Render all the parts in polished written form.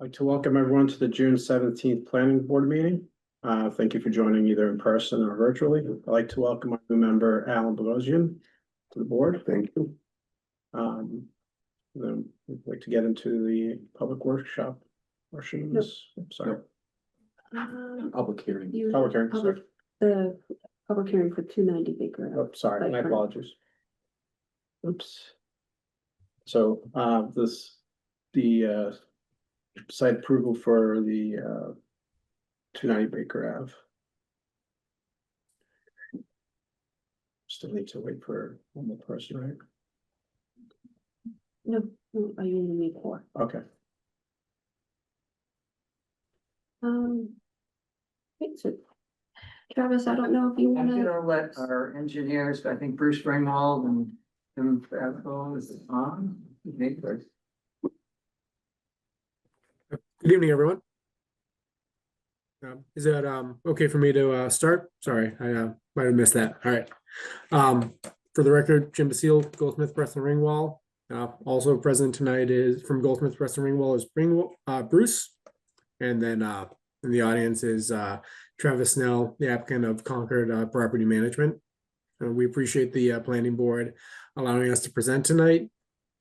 I'd like to welcome everyone to the June 17th Planning Board meeting. Thank you for joining either in person or virtually. I'd like to welcome our new member, Alan Bogosian, to the board. Thank you. Then we'd like to get into the public workshop portion of this. Sorry. Public hearing. Public hearing. Sorry. The public hearing for 290 Baker Ave. Oh, sorry, my apologies. Oops. So, the site approval for the 290 Baker Ave. Still need to wait for one more person, right? No, I only need 4. Okay. Wait, so Travis, I don't know if you I'm want to. gonna let our engineers, I think Bruce Ringwald and Tim Favreau is on. Good evening, everyone. Is that okay for me to start? Sorry, I might have missed that. All right. For the record, Jim Basile, Goldsmith, Preston Ringwall. Also present tonight is from Goldsmith, Preston Ringwall is Bruce, and then in the audience is Travis Snell, the applicant of Concord Property Management. We appreciate the planning board allowing us to present tonight.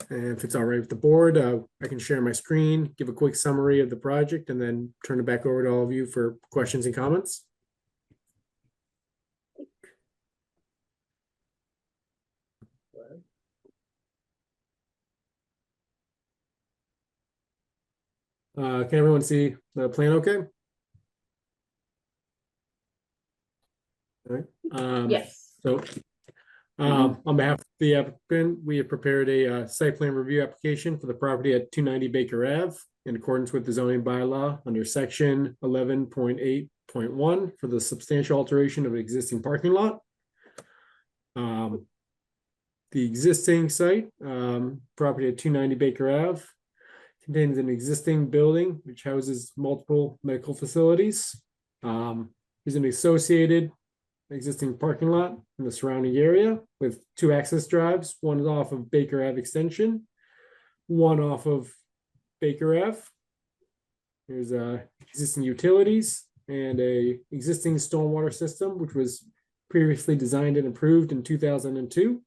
And if it's all right with the board, I can share my screen, give a quick summary of the project, and then turn it back over to all of you for questions and comments. Can everyone see the plan okay? All right. Yes. So on behalf of the applicant, we have prepared a site plan review application for the property at 290 Baker Ave in accordance with the zoning bylaw under section 11.8.1 for the substantial alteration of an existing parking lot. The existing site, property at 290 Baker Ave, contains an existing building which houses multiple medical facilities. There's an associated existing parking lot in the surrounding area with 2 access drives. One is off of Baker Ave Extension, one off of Baker Ave. There's existing utilities and a existing stormwater system, which was previously designed and approved in 2002.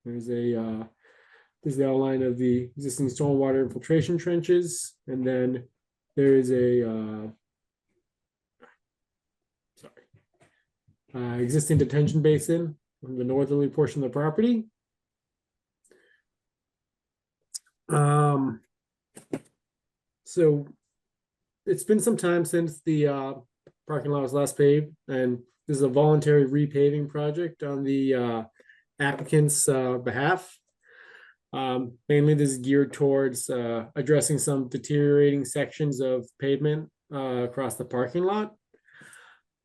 There's the outline of the existing stormwater infiltration trenches, and then there is a existing detention basin in the northerly portion of the property. So it's been some time since the parking lot was last paved, and this is a voluntary repaving project on the applicant's behalf. Mainly this is geared towards addressing some deteriorating sections of pavement across the parking lot.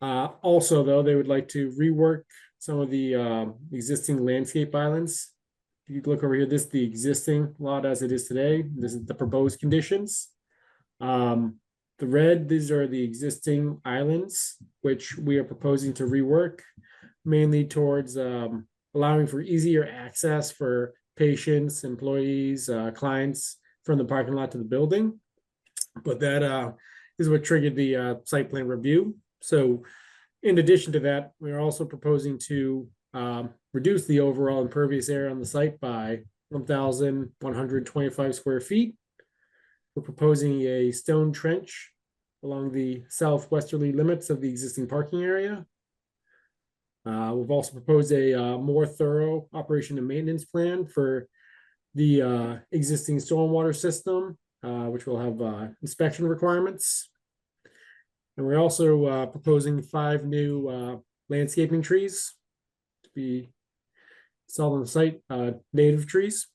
Also, though, they would like to rework some of the existing landscape islands. If you look over here, this is the existing lot as it is today. This is the proposed conditions. The red, these are the existing islands, which we are proposing to rework, mainly towards allowing for easier access for patients, employees, clients from the parking lot to the building. But that is what triggered the site plan review. So in addition to that, we are also proposing to reduce the overall impervious area on the site by 1,125 square feet. We're proposing a stone trench along the southwesterly limits of the existing parking area. We've also proposed a more thorough operation and maintenance plan for the existing stormwater system, which will have inspection requirements. And we're also proposing 5 new landscaping trees to be installed on the site, native trees.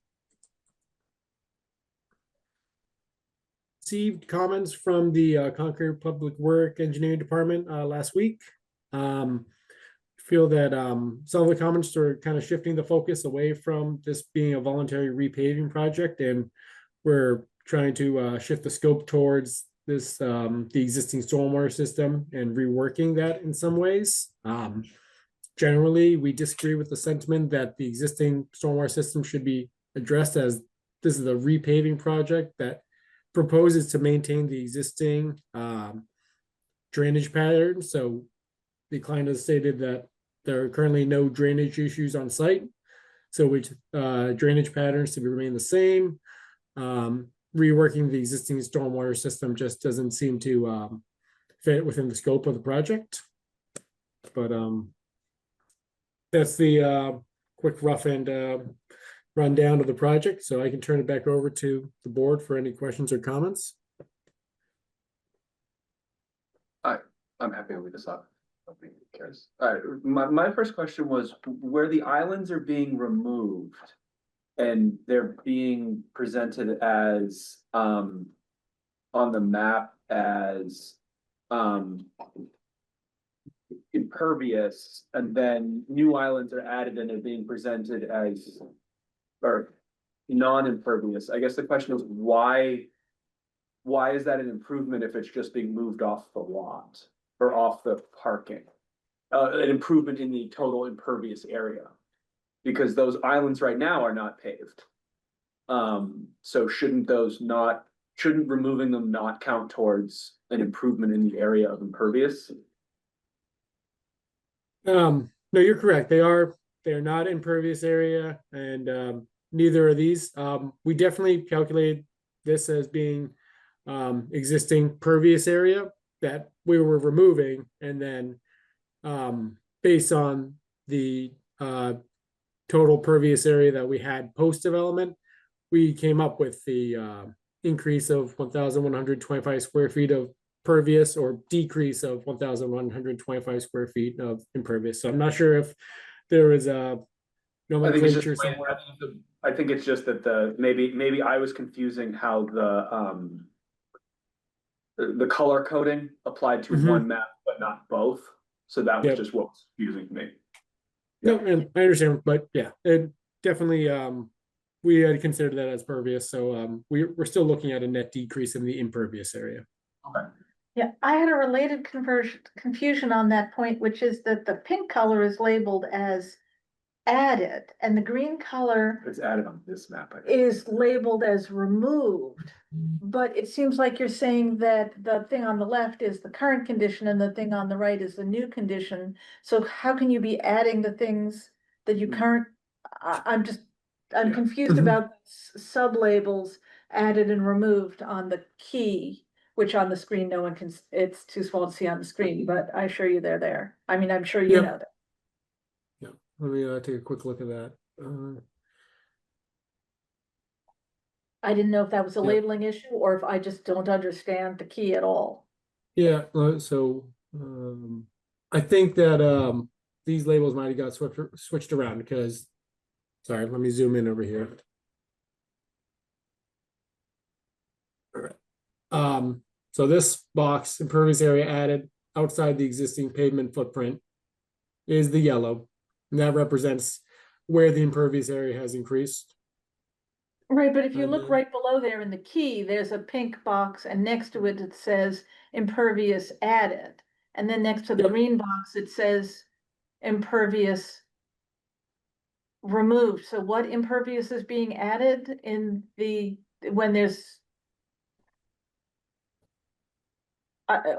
Received comments from the Concord Public Work Engineering Department last week. Feel that some of the comments are kind of shifting the focus away from this being a voluntary repaving project, and we're trying to shift the scope towards this the existing stormwater system and reworking that in some ways. Generally, we disagree with the sentiment that the existing stormwater system should be addressed, as this is a repaving project that proposes to maintain the existing drainage pattern. So the client has stated that there are currently no drainage issues on site. So which drainage patterns to remain the same. Reworking the existing stormwater system just doesn't seem to fit within the scope of the project. But that's the quick rough and rundown of the project. So I can turn it back over to the board for any questions or comments. I'm happy to leave this up. Nobody cares. All right, my first question was where the islands are being removed and they're being presented as on the map as impervious, and then new islands are added and are being presented as or non-impervious. I guess the question is why is that an improvement if it's just being moved off the lot or off the parking? An improvement in the total impervious area, because those islands right now are not paved. So shouldn't removing them not count towards an improvement in the area of impervious? No, you're correct. They are not impervious area, and neither are these. We definitely calculated this as being existing pervious area that we were removing, and then based on the total pervious area that we had post development, we came up with the increase of 1,125 square feet of pervious or decrease of 1,125 square feet of impervious. So I'm not sure if there is a nomenclature somewhere. I think it's just that maybe I was confusing how the color coding applied to one map but not both. So that was just what was confusing me. No, and I understand, but yeah, it definitely we had considered that as pervious. So we're still looking at a net decrease in the impervious area. Okay. Yeah, I had a related confusion on that point, which is that the pink color is labeled as added and the green color It's added on this map. is labeled as removed. But it seems like you're saying that the thing on the left is the current condition and the thing on the right is the new condition. So how can you be adding the things that you I'm confused about sub-labels added and removed on the key, which on the screen, no one can, it's too small to see on the screen, but I assure you they're there. I mean, I'm sure you know that. Yeah, let me take a quick look at that. I didn't know if that was a labeling issue or if I just don't understand the key at all. Yeah, so I think that these labels might have got switched around because, sorry, let me zoom in over here. So this box, impervious area added outside the existing pavement footprint, is the yellow, and that represents where the impervious area has increased. Right, but if you look right below there in the key, there's a pink box and next to it, it says impervious added. And then next to the green box, it says impervious removed. So what impervious is being added in when there's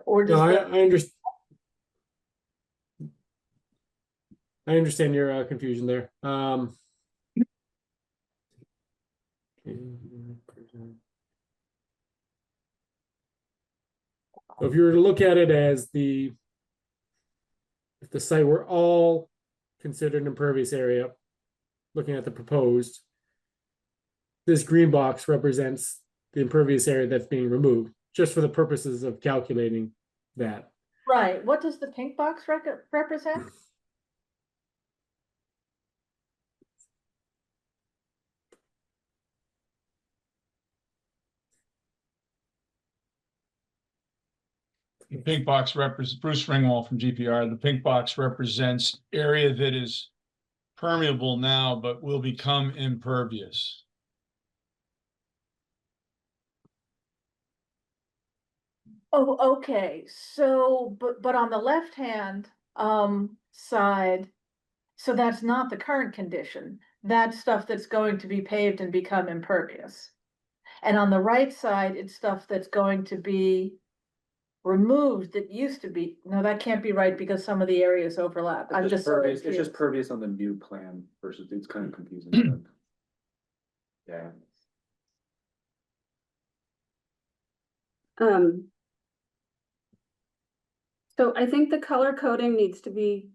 or does I understand your confusion there. So if you were to look at it as if the site were all considered an impervious area, looking at the proposed, this green box represents the impervious area that's being removed, just for the purposes of calculating that. Right, what does the pink box represent? The pink box represents Bruce Ringwald from GPR. The pink box represents area that is permeable now, but will become impervious. Oh, okay, so, but on the left-hand, side, so that's not the current condition. That's stuff that's going to be paved and become impervious. And on the right side, it's stuff that's going to be removed that used to be, no, that can't be right because some of the areas overlap. I'm just. so Pervious, it's just confused. pervious on the new plan versus, it's kind of confusing. Yeah. So I think the color coding needs to be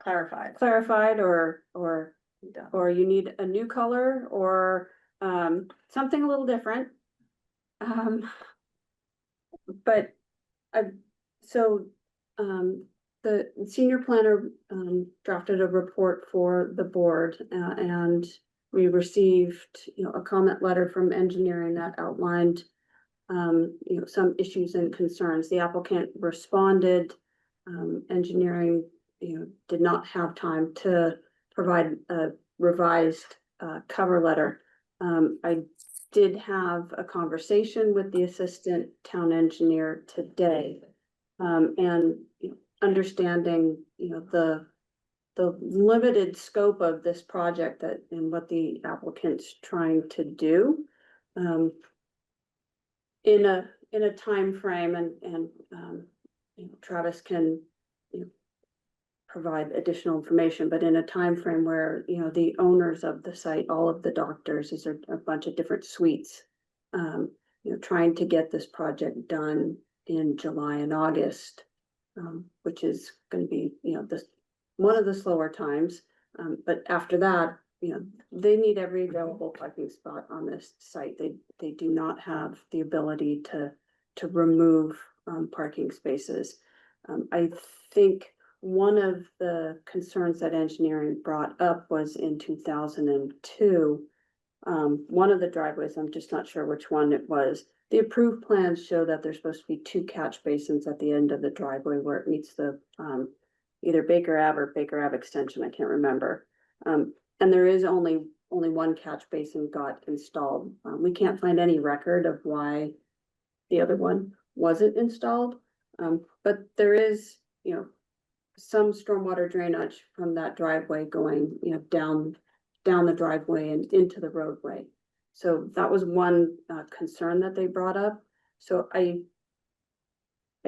Clarified. clarified or Done. you need a new color or something a little different. But so the senior planner drafted a report for the board and we received, a comment letter from engineering that outlined some issues and concerns. The applicant responded. Engineering, did not have time to provide a revised cover letter. I did have a conversation with the assistant town engineer today. And understanding, the limited scope of this project that and what the applicant's trying to do. In a time frame and Travis can, provide additional information, but in a time frame where, the owners of the site, all of the doctors, is a bunch of different suites. Trying to get this project done in July and August, which is gonna be, one of the slower times. But after that, they need every available parking spot on this site. They do not have the ability to remove parking spaces. I think one of the concerns that engineering brought up was in 2002. One of the driveways, I'm just not sure which one it was. The approved plans show that there's supposed to be 2 catch basins at the end of the driveway where it meets the either Baker Ave or Baker Ave extension, I can't remember. And there is only one catch basin got installed. We can't find any record of why the other one wasn't installed. But there is, some stormwater drainage from that driveway going, down the driveway and into the roadway. So that was one concern that they brought up. So I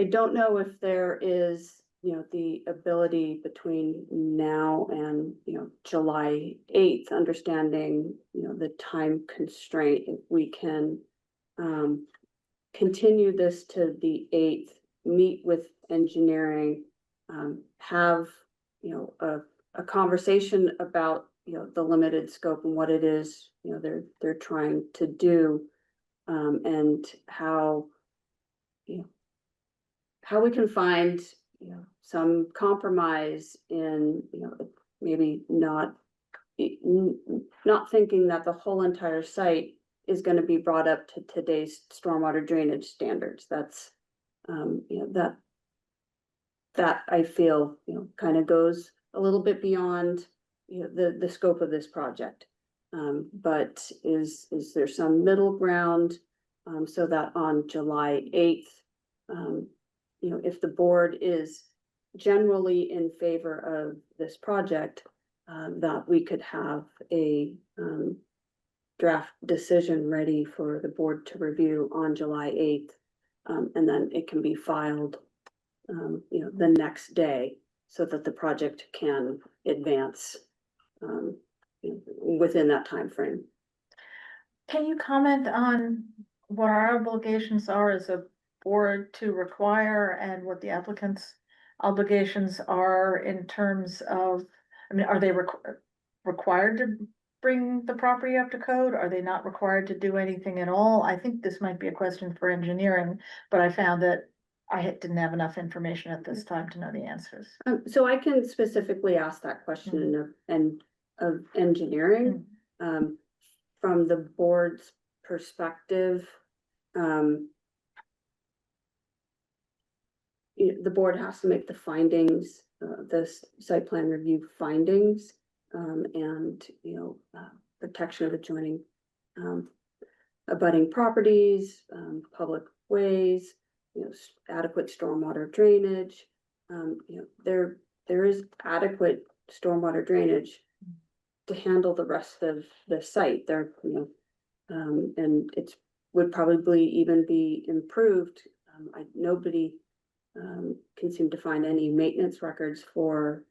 don't know if there is, the ability between now and, July 8th, understanding, the time constraint, if we can continue this to the 8th, meet with engineering, have, a conversation about, the limited scope and what it is, they're trying to do, and how, how we can find, some compromise in, maybe not thinking that the whole entire site is going to be brought up to today's stormwater drainage standards. That's, that I feel, kind of goes a little bit beyond, the scope of this project. But is there some middle ground, so that on July 8th, if the board is generally in favor of this project, that we could have a draft decision ready for the board to review on July 8th. And then it can be filed, the next day so that the project can advance within that time frame. Can you comment on what our obligations are as a board to require and what the applicant's obligations are in terms of, are they required to bring the property up to code? Are they not required to do anything at all? I think this might be a question for engineering, but I found that I didn't have enough information at this time to know the answers. So I can specifically ask that question of engineering. From the board's perspective, the board has to make the findings, the site plan review findings, and, protection of adjoining, abutting properties, public ways, adequate stormwater drainage. There is adequate stormwater drainage to handle the rest of the site. There, And it's would probably even be improved. Nobody can seem to find any maintenance records for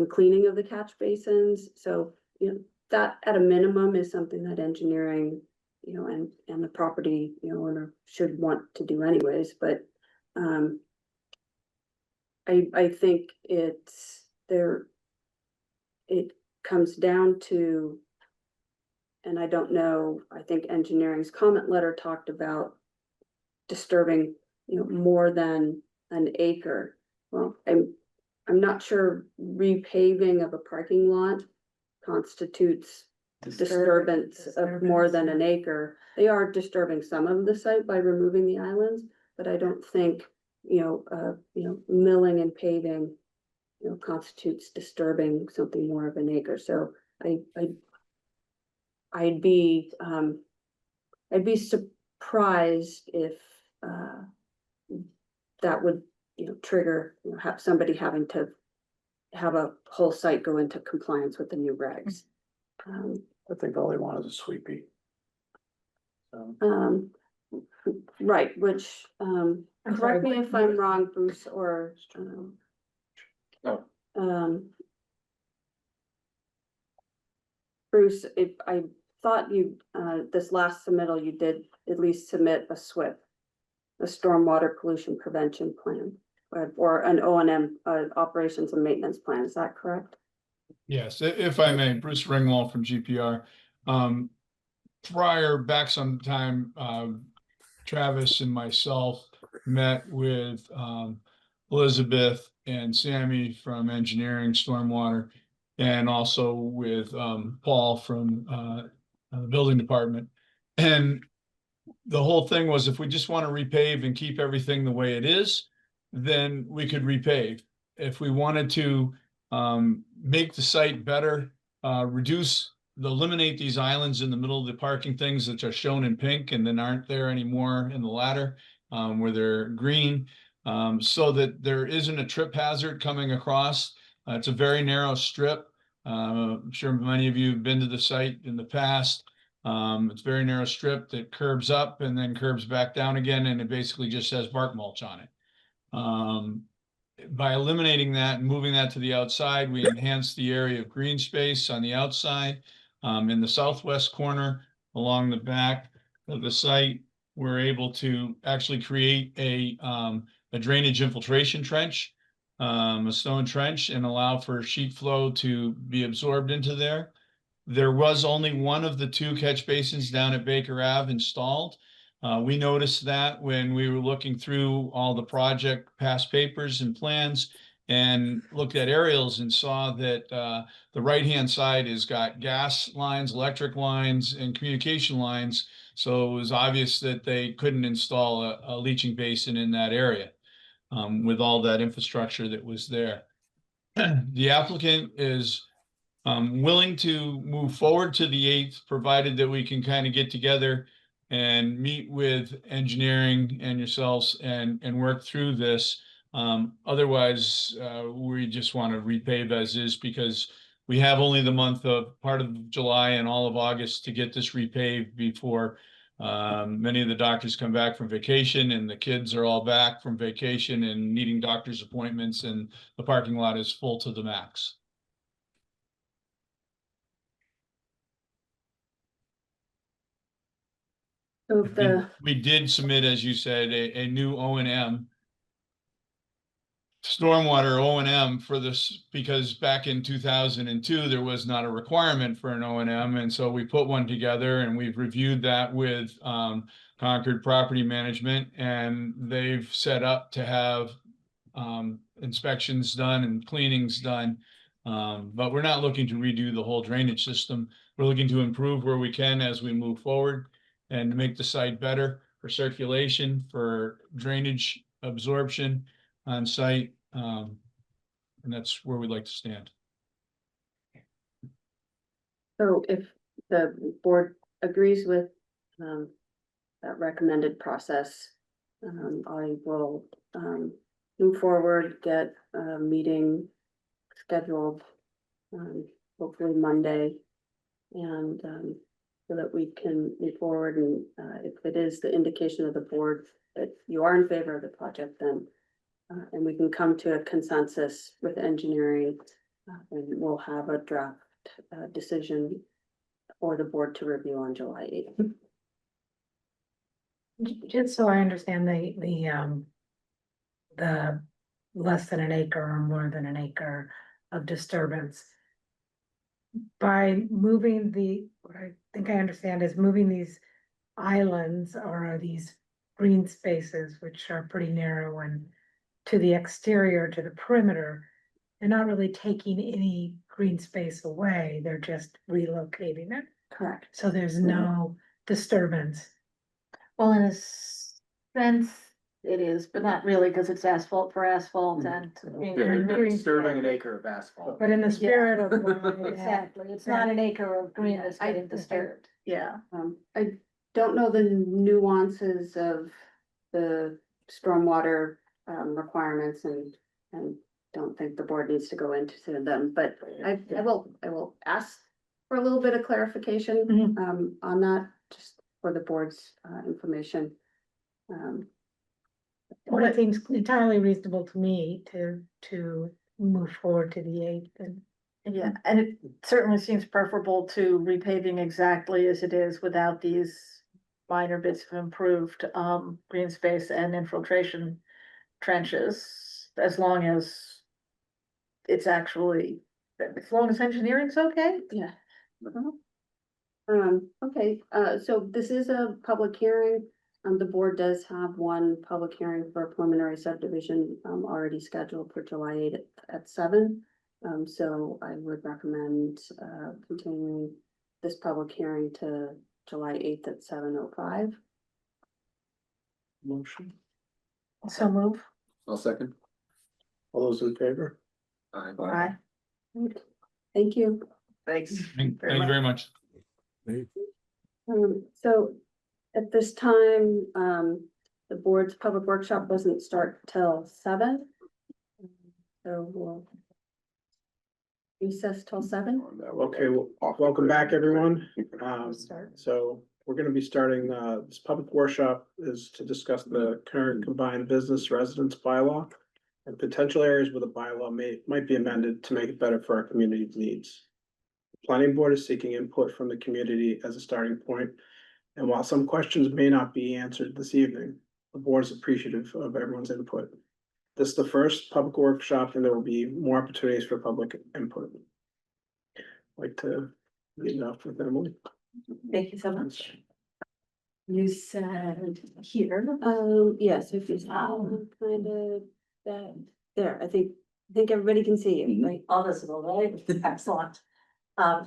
cleaning of the catch basins. So, you know, that at a minimum is something that engineering, you know, and the property, you know, owner should want to do anyways, but I think it's there, it comes down to, and I don't know, I think engineering's comment letter talked about disturbing, you know, more than an acre. Well, I'm not sure repaving of a parking lot constitutes disturbance of more than an acre. They are disturbing some of the site by removing the islands, but I don't think, you know, milling and paving, you know, constitutes disturbing something more of an acre. So I'd be surprised if that would, you know, trigger, you know, have somebody having to have a whole site go into compliance with the new regs. I think all they want is a sweepy. So, Right, which, I'm correct sorry, me if I'm wrong, Bruce, or, Oh. Bruce, if I thought you, this last submittal, you did at least submit a SWIP, a stormwater pollution prevention plan, or an O&M, operations and maintenance plan, is that correct? Yes, if I may, Bruce Ringwald from GPR. Prior, back sometime, Travis and myself met with Elizabeth and Sammy from engineering stormwater, and also with Paul from the building department. And the whole thing was, if we just want to repave and keep everything the way it is, then we could repave. If we wanted to make the site better, eliminate these islands in the middle of the parking things that are shown in pink and then aren't there anymore in the latter, where they're green, so that there isn't a trip hazard coming across. It's a very narrow strip. I'm sure many of you have been to the site in the past. It's a very narrow strip that curves up and then curves back down again, and it basically just has bark mulch on it. By eliminating that and moving that to the outside, we enhance the area of green space on the outside. In the southwest corner along the back of the site, we're able to actually create a drainage infiltration trench, a stone trench, and allow for sheet flow to be absorbed into there. There was only one of the two catch basins down at Baker Ave installed. We noticed that when we were looking through all the project past papers and plans and looked at aerials and saw that the right-hand side has got gas lines, electric lines, and communication lines. So it was obvious that they couldn't install a leaching basin in that area with all that infrastructure that was there. The applicant is willing to move forward to the 8th, provided that we can kind of get together and meet with engineering and yourselves and work through this. Otherwise, we just want to repave as is, because we have only the month of part of July and all of August to get this repaved before many of the doctors come back from vacation, and the kids are all back from vacation and needing doctor's appointments, and the parking lot is full to the max. So if We did submit, as you said, a new O&M, stormwater O&M for this, because back in 2002, there was not a requirement for an O&M. And so we put one together, and we've reviewed that with Concord Property Management, and they've set up to have inspections done and cleanings done. But we're not looking to redo the whole drainage system. We're looking to improve where we can as we move forward, and to make the site better for circulation, for drainage absorption on site. And that's where we'd like to stand. So if the board agrees with that recommended process, I will move forward, get a meeting scheduled, hopefully Monday, and so that we can move forward and, if it is the indication of the board that you are in favor of the project, then and we can come to a consensus with engineering, and we'll have a draft, decision for the board to review on July 8th. Just so I understand the less than an acre or more than an acre of disturbance. By moving what I think I understand is moving these islands or these green spaces, which are pretty narrow, and to the exterior, to the perimeter, they're not really taking any green space away, they're just relocating it. Correct. So there's no disturbance. Well, in a sense, it is, but not really, because it's asphalt for asphalt and. green Disturbing an space. acre of asphalt. But in the spirit of why Exactly, it's not an acre of green that's getting disturbed. Yeah. I don't know the nuances of the stormwater requirements and don't think the board needs to go into them, but I will ask for a little bit of clarification on that, just for the board's information. Well, it seems entirely reasonable to me to move forward to the 8th and. Yeah, and it certainly seems preferable to repaving exactly as it is without these minor bits of improved green space and infiltration trenches, as long as it's actually, as long as engineering's okay. Yeah. Okay, so this is a public hearing. The board does have one public hearing for a preliminary subdivision already scheduled for July 8th at 7. So I would recommend continuing this public hearing to July 8th at 7:05. Motion. So move. I'll second. All those in favor? Aye. Thank you. Thanks. Thank you very much. So at this time, the board's public workshop doesn't start till 7. So we'll recess till 7. Okay, well, welcome back, everyone. Start. So we're gonna be starting, this public workshop is to discuss the current combined business residence bylaw and potential areas where the bylaw might be amended to make it better for our community's needs. The Planning board is seeking input from the community as a starting point, and while some questions may not be answered this evening, the board is appreciative of everyone's input. This is the first public workshop, and there will be more opportunities for public input. I'd like to lead it off with Emily. Thank you so much. You said here. Yes, if you kind of that there, I think everybody can see you, right? All visible, right? Excellent.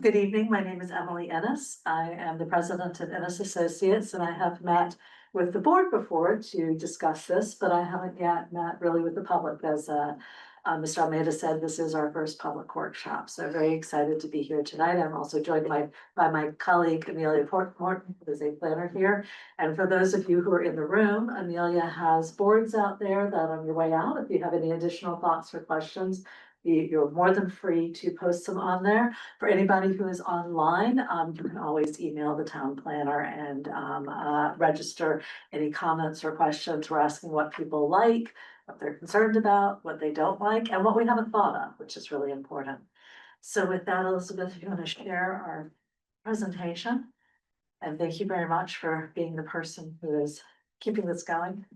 Good evening. My name is Emily Ennis. I am the president of Ennis Associates, and I have met with the board before to discuss this, but I haven't yet met really with the public. As Mr. Almeida said, this is our first public workshop, so very excited to be here tonight. I'm also joined by my colleague Amelia Morton, who is a planner here. And for those of you who are in the room, Amelia has boards out there that on your way out, if you have any additional thoughts or questions, you're more than free to post them on there. For anybody who is online, you can always email the town planner and register any comments or questions. We're asking what people like, what they're concerned about, what they don't like, and what we haven't thought of, which is really important. So with that, Elizabeth, if you want to share our presentation. And thank you very much for being the person who is keeping this going.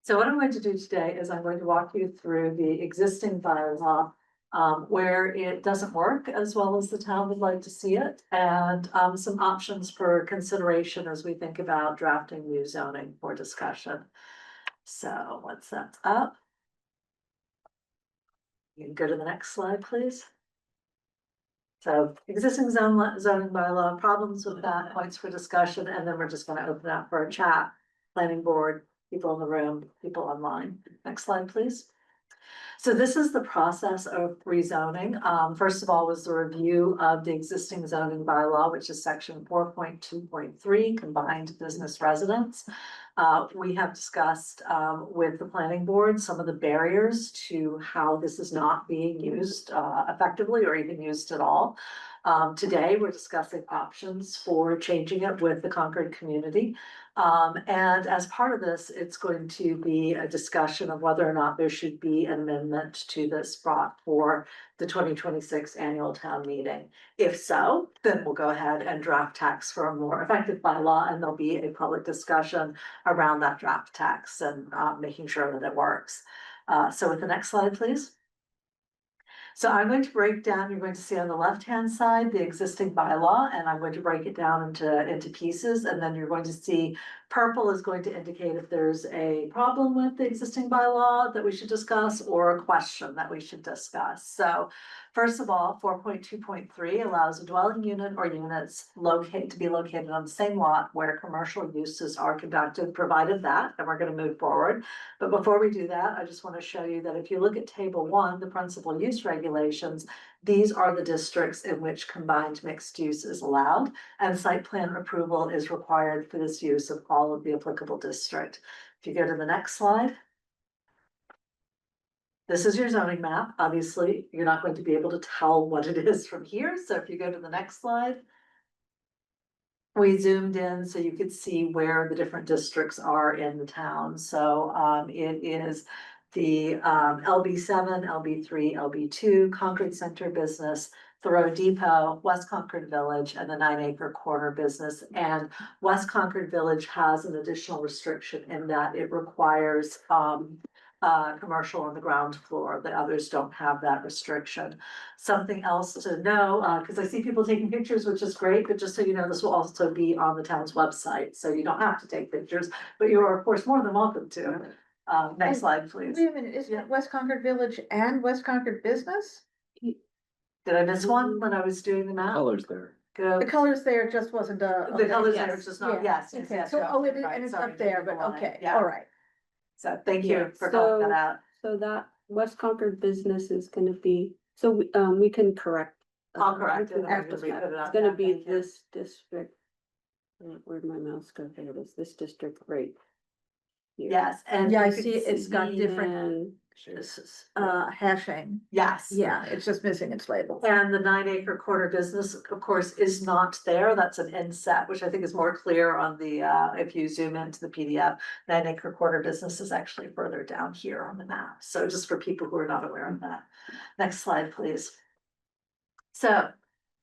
So what I'm going to do today is I'm going to walk you through the existing bylaw where it doesn't work as well as the town would like to see it, and some options for consideration as we think about drafting new zoning for discussion. So once that's up, you can go to the next slide, please. So existing zoning bylaw, problems with that, points for discussion, and then we're just going to open up for a chat. Planning board, people in the room, people online. Next slide, please. So this is the process of rezoning. First of all was the review of the existing zoning bylaw, which is section 4.2.3, combined business residence. We have discussed with the planning board some of the barriers to how this is not being used effectively or even used at all. Today, we're discussing options for changing it with the Concord community. And as part of this, it's going to be a discussion of whether or not there should be an amendment to this brought for the 2026 annual town meeting. If so, then we'll go ahead and draft text for a more effective bylaw, and there'll be a public discussion around that draft text and making sure that it works. So with the next slide, please. So I'm going to break down, you're going to see on the left-hand side, the existing bylaw, and I'm going to break it down into pieces, and then you're going to see purple is going to indicate if there's a problem with the existing bylaw that we should discuss or a question that we should discuss. So first of all, 4.2.3 allows a dwelling unit or units to be located on the same lot where commercial uses are conducted, provided that, and we're going to move forward. But before we do that, I just want to show you that if you look at table 1, the principal use regulations, these are the districts in which combined mixed use is allowed, and site plan approval is required for this use of all of the applicable district. If you go to the next slide. This is your zoning map. Obviously, you're not going to be able to tell what it is from here. So if you go to the next slide. We zoomed in so you could see where the different districts are in the town. So it is the LB7, LB3, LB2, Concord Center Business, Thoreau Depot, West Concord Village, and the 9-acre corner business. And West Concord Village has an additional restriction in that it requires commercial on the ground floor. The others don't have that restriction. Something else to know, because I see people taking pictures, which is great, but just so you know, this will also be on the town's website, so you don't have to take pictures, but you are of course more than welcome to. Next slide, please. Wait a minute, isn't it West Concord Village and West Concord Business? Did I miss one when I was doing the map? Colors there. Go. The colors there just wasn't The okay, colors yes, there, it's just not, yeah, yes, yes, okay. yes. So, you're oh, absolutely and right. it's Sorry, up there, maybe but the line. okay, Yeah. all right. So thank Yeah, you for calling that out. So that West Concord business is gonna be, so we can correct. I'll correct it we can after we put it It's up. gonna Yeah, be thank you. this district. Where'd my mouse go? There it is, this district right here. Yes, and. Yeah, I you can see it's got different And hashing. Yes. Yeah, it's just missing its label. And the 9-acre corner business, of course, is not there. That's an inset, which I think is more clear on the, if you zoom into the PDF. 9-acre corner business is actually further down here on the map. So just for people who are not aware of that. Next slide, please. So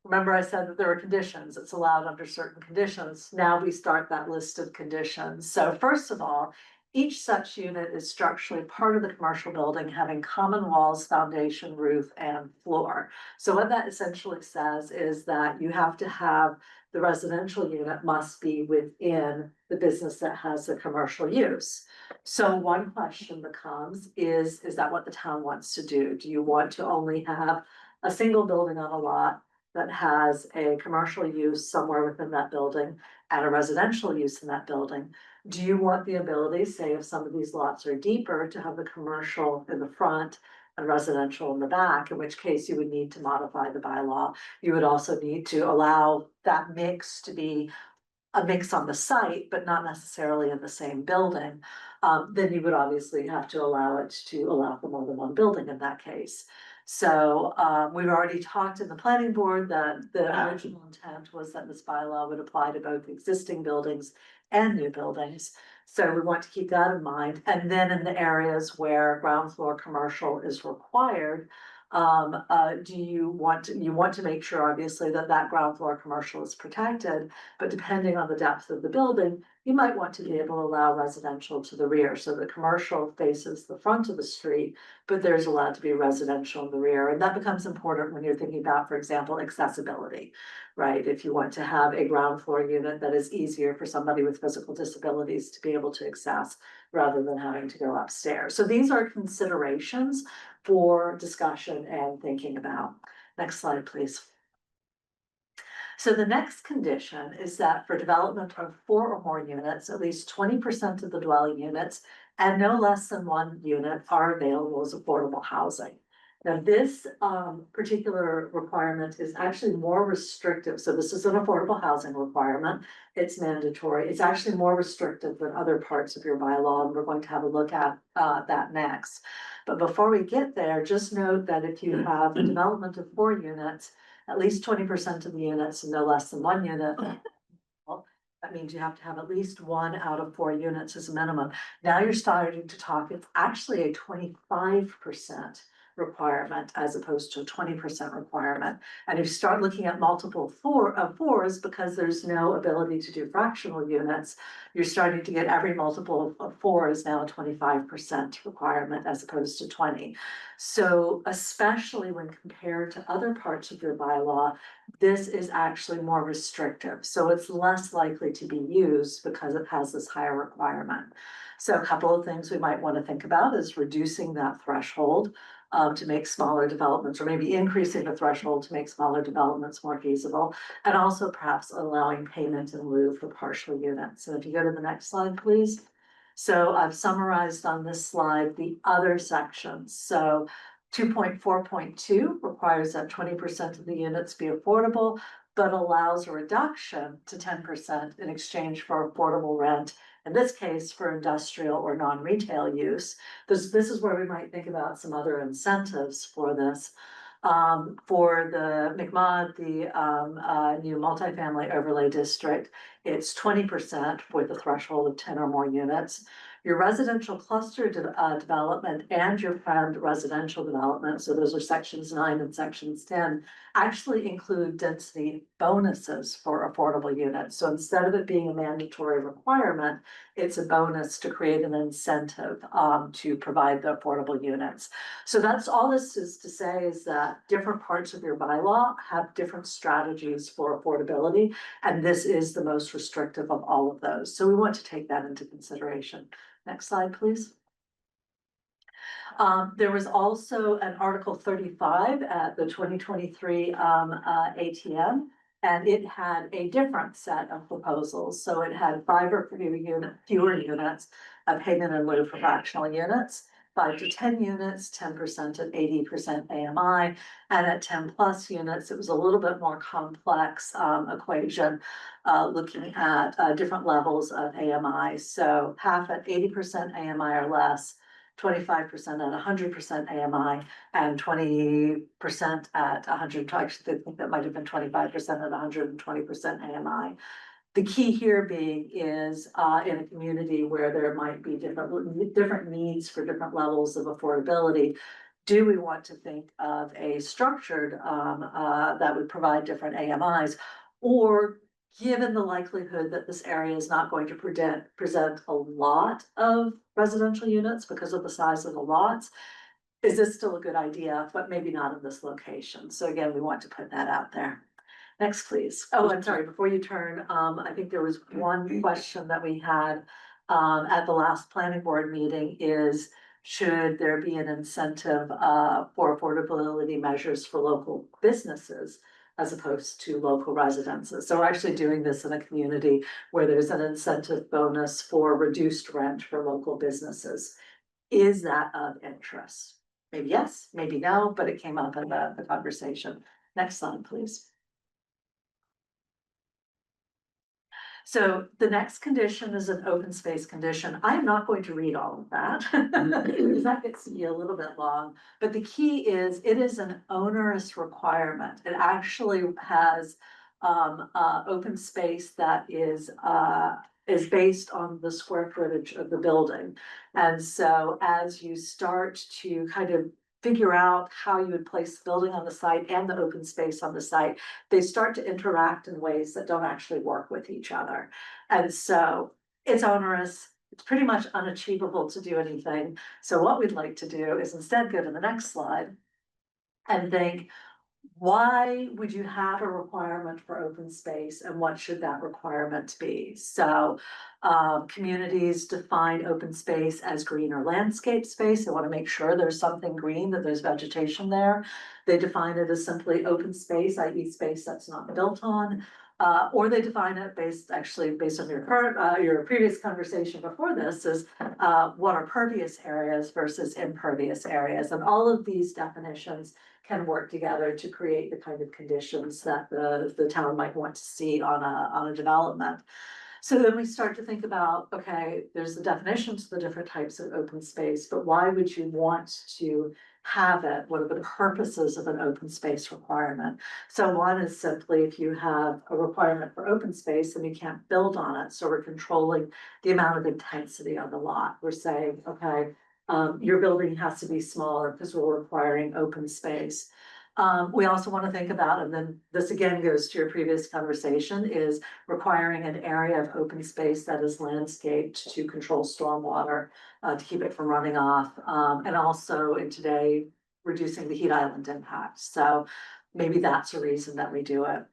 remember I said that there are conditions. It's allowed under certain conditions. Now we start that list of conditions. So first of all, each such unit is structurally part of the commercial building, having common walls, foundation, roof, and floor. So what that essentially says is that you have to have the residential unit must be within the business that has the commercial use. So one question becomes, is that what the town wants to do? Do you want to only have a single building on a lot that has a commercial use somewhere within that building and a residential use in that building? Do you want the ability, say if some of these lots are deeper, to have the commercial in the front and residential in the back, in which case you would need to modify the bylaw. You would also need to allow that mix to be a mix on the site, but not necessarily in the same building. Then you would obviously have to allow for more than one building in that case. So we've already talked in the planning board that the original intent was that this bylaw would apply to both existing buildings and new buildings. So we want to keep that in mind. And then in the areas where ground floor commercial is required, you want to make sure obviously that ground floor commercial is protected, but depending on the depth of the building, you might want to be able to allow residential to the rear. So the commercial faces the front of the street, but there's allowed to be residential in the rear. And that becomes important when you're thinking about, for example, accessibility, right? If you want to have a ground floor unit that is easier for somebody with physical disabilities to be able to access rather than having to go upstairs. So these are considerations for discussion and thinking about. Next slide, please. So the next condition is that for development of 4 or more units, at least 20% of the dwelling units and no less than 1 unit are available as affordable housing. Now, this particular requirement is actually more restrictive. So this is an affordable housing requirement. It's mandatory. It's actually more restrictive than other parts of your bylaw, and we're going to have a look at that next. But before we get there, just note that if you have a development of 4 units at least 20% of the units and no less than one unit. That means you have to have at least 1 out of 4 units as a minimum. Now you're starting to talk, it's actually a 25% requirement as opposed to a 20% requirement. And if you start looking at multiple fours, because there's no ability to do fractional units, you're starting to get every multiple of 4 is now a 25% requirement as opposed to 20. So especially when compared to other parts of your bylaw, this is actually more restrictive. So it's less likely to be used because it has this higher requirement. So a couple of things we might want to think about is reducing that threshold to make smaller developments, or maybe increasing the threshold to make smaller developments more feasible, and also perhaps allowing payment in lieu for partial units. And if you go to the next slide, please. So I've summarized on this slide the other sections. So 2.4.2 requires that 20% of the units be affordable, but allows a reduction to 10% in exchange for affordable rent, in this case for industrial or non-retail use. This is where we might think about some other incentives for this. For the McMod, the new multifamily overlay district, it's 20% with a threshold of 10 or more units. Your residential cluster development and your planned residential development, so those are sections 9 and sections 10, actually include density bonuses for affordable units. So instead of it being a mandatory requirement, it's a bonus to create an incentive to provide the affordable units. So that's all this is to say, is that different parts of your bylaw have different strategies for affordability, and this is the most restrictive of all of those. So we want to take that into consideration. Next slide, please. There was also an Article 35 at the 2023 ATM, and it had a different set of proposals. So it had 5 or fewer units of payment in lieu for fractional units, 5 to 10 units, 10% at 80% AMI, and at 10 plus units, it was a little bit more complex equation, looking at different levels of AMI. So half at 80% AMI or less, 25% at 100% AMI, and 20% at 100. Actually, I think that might have been 25% at 120% AMI. The key here being is in a community where there might be different needs for different levels of affordability. Do we want to think of a structured that would provide different AMIs, or given the likelihood that this area is not going to present a lot of residential units because of the size of the lots, is this still a good idea, but maybe not in this location? So again, we want to put that out there. Next, please. Oh, I'm sorry, before you turn, I think there was one question that we had at the last planning board meeting is, should there be an incentive for affordability measures for local businesses as opposed to local residences? So we're actually doing this in a community where there's an incentive bonus for reduced rent for local businesses. Is that of interest? Maybe yes, maybe no, but it came up in the conversation. Next slide, please. So the next condition is an open space condition. I am not going to read all of that because that gets to be a little bit long, but the key is it is an onerous requirement. It actually has open space that is based on the square footage of the building. And so as you start to kind of figure out how you would place the building on the site and the open space on the site, they start to interact in ways that don't actually work with each other. And so it's onerous, it's pretty much unachievable to do anything. So what we'd like to do is instead go to the next slide and think, why would you have a requirement for open space, and what should that requirement be? So communities define open space as green or landscape space. They want to make sure there's something green, that there's vegetation there. They define it as simply open space, i.e. space that's not built on. Or they define it based on your previous conversation before this, is what are pervious areas versus impervious areas. And all of these definitions can work together to create the kind of conditions that the town might want to see on a development. So then we start to think about, okay, there's the definitions of the different types of open space, but why would you want to have it? What are the purposes of an open space requirement? So one is simply if you have a requirement for open space and you can't build on it, so we're controlling the amount of intensity on the lot. We're saying, okay, your building has to be smaller because we're requiring open space. We also want to think about, and then this again goes to your previous conversation, is requiring an area of open space that is landscaped to control stormwater, to keep it from running off, and also in today, reducing the heat island impact. So maybe that's a reason that we do it.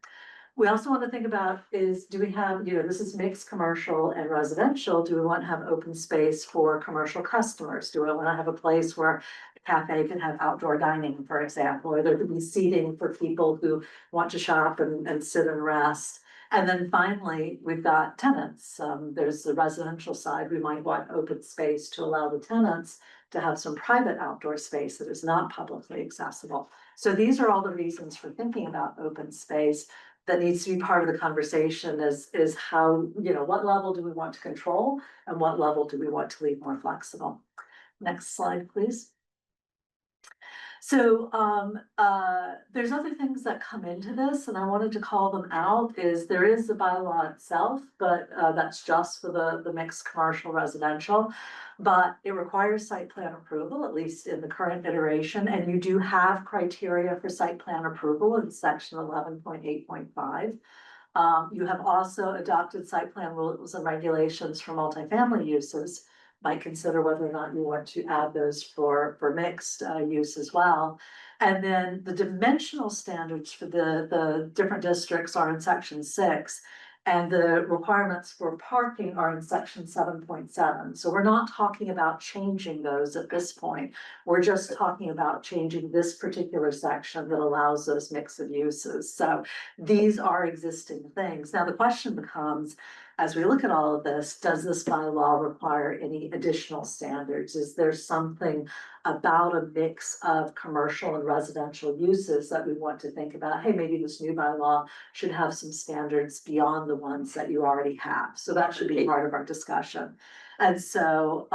We also want to think about is, do we have, this is mixed commercial and residential. Do we want to have open space for commercial customers? Do I want to have a place where a cafe can have outdoor dining, for example, or there could be seating for people who want to shop and sit and rest? And then finally, we've got tenants. There's the residential side. We might want open space to allow the tenants to have some private outdoor space that is not publicly accessible. So these are all the reasons for thinking about open space that needs to be part of the conversation is how, what level do we want to control and what level do we want to leave more flexible? Next slide, please. So there's other things that come into this, and I wanted to call them out. Is there is the bylaw itself, but that's just for the mixed commercial residential, but it requires site plan approval, at least in the current iteration, and you do have criteria for site plan approval in section 11.8.5. You have also adopted site plan rules and regulations for multifamily uses. Might consider whether or not you want to add those for mixed use as well. And then the dimensional standards for the different districts are in section 6. And the requirements for parking are in section 7.7. So we're not talking about changing those at this point. We're just talking about changing this particular section that allows those mix of uses. So these are existing things. Now the question becomes, as we look at all of this, does this bylaw require any additional standards? Is there something about a mix of commercial and residential uses that we want to think about? Hey, maybe this new bylaw should have some standards beyond the ones that you already have. So that should be part of our discussion. And so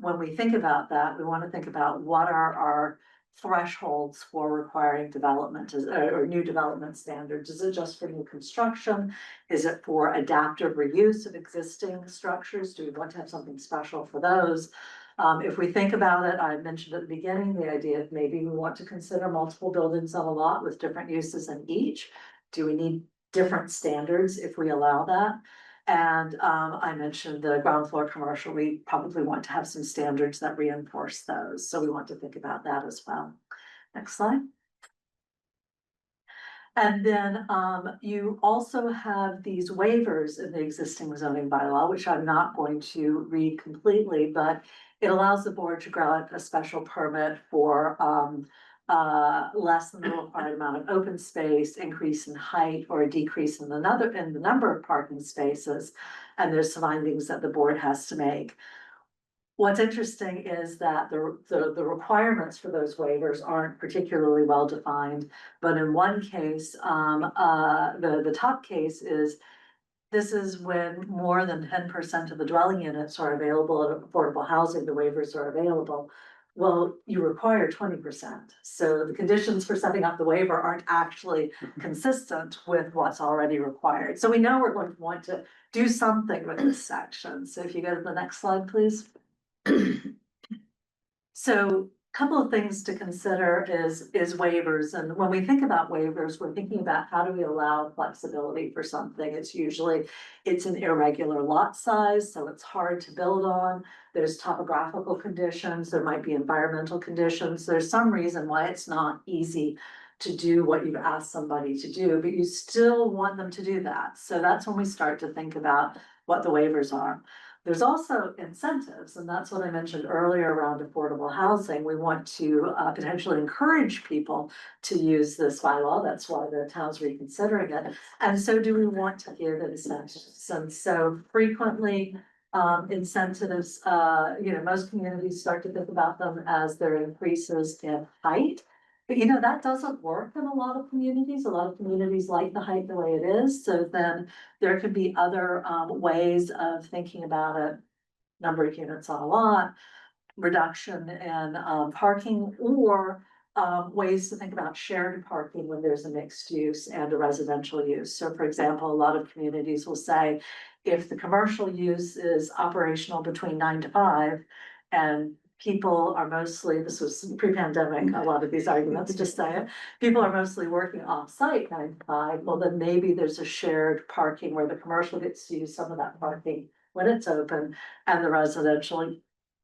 when we think about that, we want to think about what are our thresholds for requiring development or new development standards. Is it just for new construction? Is it for adaptive reuse of existing structures? Do we want to have something special for those? If we think about it, I mentioned at the beginning, the idea of maybe we want to consider multiple buildings on a lot with different uses in each. Do we need different standards if we allow that? And I mentioned the ground floor commercial, we probably want to have some standards that reinforce those. So we want to think about that as well. Next slide. And then you also have these waivers in the existing zoning bylaw, which I'm not going to read completely, but it allows the board to grant a special permit for less than the required amount of open space, increase in height, or a decrease in the number of parking spaces. And there's some findings that the board has to make. What's interesting is that the requirements for those waivers aren't particularly well defined, but in one case, the top case is this is when more than 10% of the dwelling units are available at affordable housing, the waivers are available. Well, you require 20%. So the conditions for setting up the waiver aren't actually consistent with what's already required. So we know we're going to want to do something with this section. So if you go to the next slide, please. So a couple of things to consider is waivers. And when we think about waivers, we're thinking about how do we allow flexibility for something. It's an irregular lot size, so it's hard to build on. There's topographical conditions, there might be environmental conditions. There's some reason why it's not easy to do what you've asked somebody to do, but you still want them to do that. So that's when we start to think about what the waivers are. There's also incentives, and that's what I mentioned earlier around affordable housing. We want to potentially encourage people to use this bylaw. That's why the town's reconsidering it. And so do we want to give incentives? And so frequently incentives, most communities start to think about them as their increases in height. But you know, that doesn't work in a lot of communities. A lot of communities like the height the way it is, so then there could be other ways of thinking about it. Number of units on a lot, reduction in parking, or ways to think about shared parking when there's a mixed use and a residential use. So for example, a lot of communities will say, if the commercial use is operational between 9 to 5 and people are mostly, this was pre-pandemic, a lot of these arguments, just say it, people are mostly working off-site 9 to 5, well, then maybe there's a shared parking where the commercial gets to use some of that parking when it's open, and the residential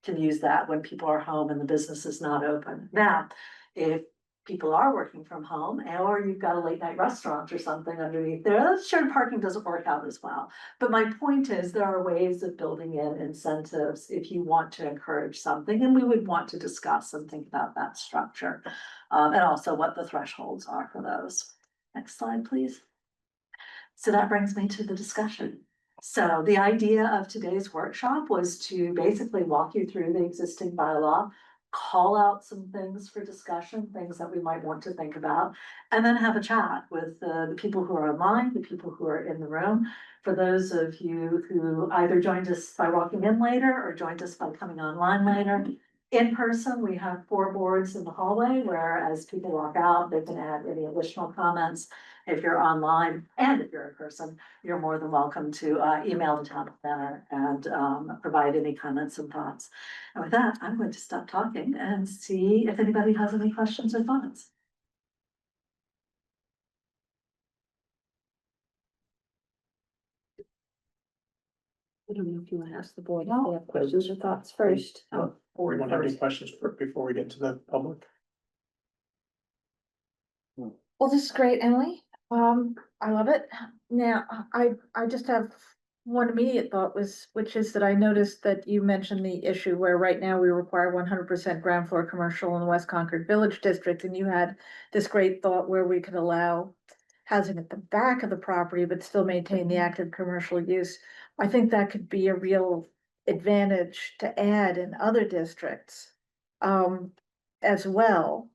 can use that when people are home and the business is not open. Now, if people are working from home, or you've got a late night restaurant or something underneath there, shared parking doesn't work out as well. But my point is, there are ways of building in incentives if you want to encourage something, and we would want to discuss and think about that structure. And also what the thresholds are for those. Next slide, please. So that brings me to the discussion. So the idea of today's workshop was to basically walk you through the existing bylaw, call out some things for discussion, things that we might want to think about, and then have a chat with the people who are online, the people who are in the room. For those of you who either joined us by walking in later or joined us by coming online later, in person, we have 4 boards in the hallway where as people walk out, they can add any additional comments. If you're online and if you're in person, you're more than welcome to email the town planner and provide any comments and thoughts. And with that, I'm going to stop talking and see if anybody has any questions or thoughts. I don't know if you want to ask the board if they have questions or thoughts first. Oh, or you want to have any questions before we get to the public? Well, this is great, Emily. I love it. Now, I just have one immediate thought which is that I noticed that you mentioned the issue where right now we require 100% ground floor commercial in the West Concord Village District, and you had this great thought where we could allow housing at the back of the property, but still maintain the active commercial use. I think that could be a real advantage to add in other districts, as well,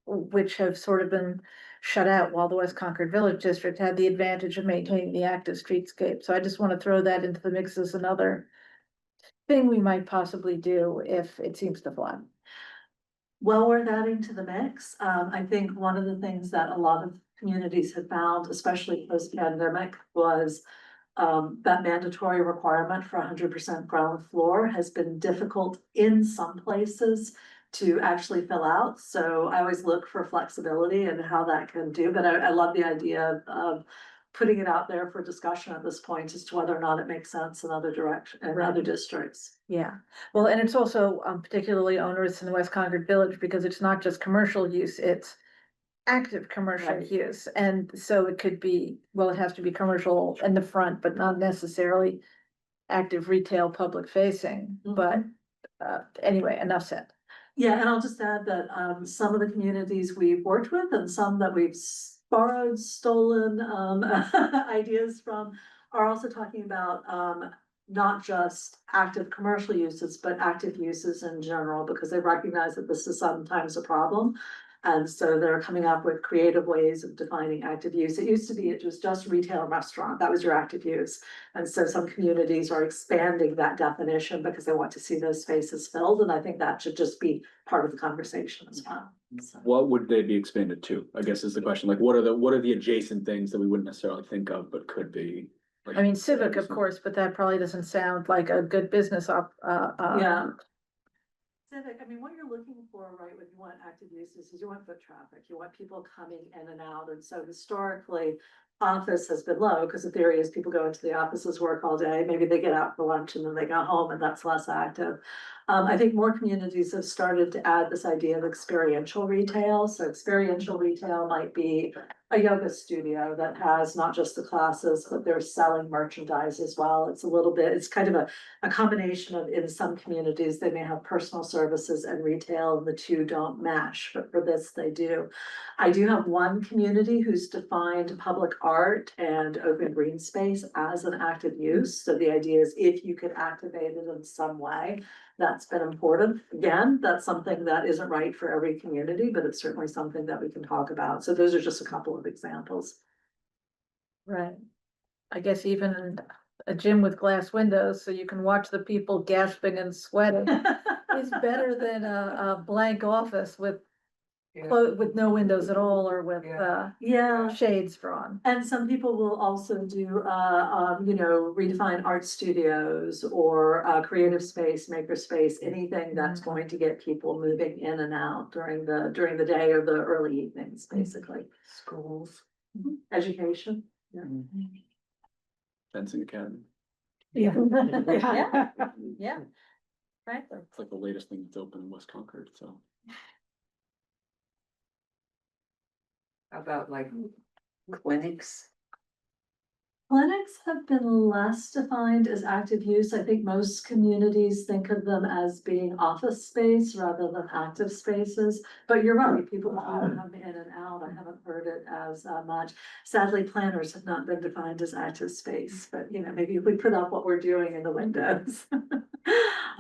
which have sort of been shut out while the West Concord Village District had the advantage of maintaining the active streetscape. So I just want to throw that into the mix as another thing we might possibly do if it seems to fly. Well, worth adding to the mix. I think one of the things that a lot of communities have found, especially post-pandemic, was that mandatory requirement for 100% ground floor has been difficult in some places to actually fill out. So I always look for flexibility and how that can do, but I love the idea of putting it out there for discussion at this point as to whether or not it makes sense in other direction, in other districts. Yeah, well, and it's also particularly onerous in the West Concord Village because it's not just commercial use, it's active commercial Right. use. And so it could be, well, it has to be commercial in the front, but not necessarily active retail public facing. But anyway, enough said. Yeah, and I'll just add that some of the communities we've worked with and some that we've borrowed, stolen ideas from are also talking about not just active commercial uses, but active uses in general, because they recognize that this is sometimes a problem. And so they're coming up with creative ways of defining active use. It used to be, it was just retail and restaurant, that was your active use. And so some communities are expanding that definition because they want to see those spaces filled. And I think that should just be part of the conversation as well. So. What would they be expanded to? I guess is the question. Like, what are the adjacent things that we wouldn't necessarily think of, but could be? Like, I mean, civic, of course, but that probably doesn't sound like a good business Yeah. Civic, I mean, what you're looking for, right, when you want active uses is you want foot traffic, you want people coming in and out. And so historically, office has been low because the theory is people go into the offices, work all day, maybe they get out for lunch and then they go home and that's less active. I think more communities have started to add this idea of experiential retail. So experiential retail might be a yoga studio that has not just the classes, but they're selling merchandise as well. It's a little bit, it's kind of a combination of, in some communities, they may have personal services and retail and the two don't mesh, but for this they do. I do have one community who's defined public art and open green space as an active use. So the idea is if you could activate it in some way, that's been important. Again, that's something that isn't right for every community, but it's certainly something that we can talk about. So those are just a couple of examples. Right. I guess even a gym with glass windows, so you can watch the people gasping and sweating, is better than a blank office with with no windows at all, or with, Yeah. shades drawn. And some people will also do, you know, redefine art studios or creative space, maker space, anything that's going to get people moving in and out during the day or the early evenings, basically. Schools. Education. Fencing academy. Yeah. Yeah. Yeah. Right. It's like the latest thing that's open in West Concord, so. About like clinics. Clinics have been less defined as active use. I think most communities think of them as being office space rather than active spaces. But you're right, people come in and out. I haven't heard it as much. Sadly, planners have not been defined as active space, but you know, maybe if we put up what we're doing in the windows.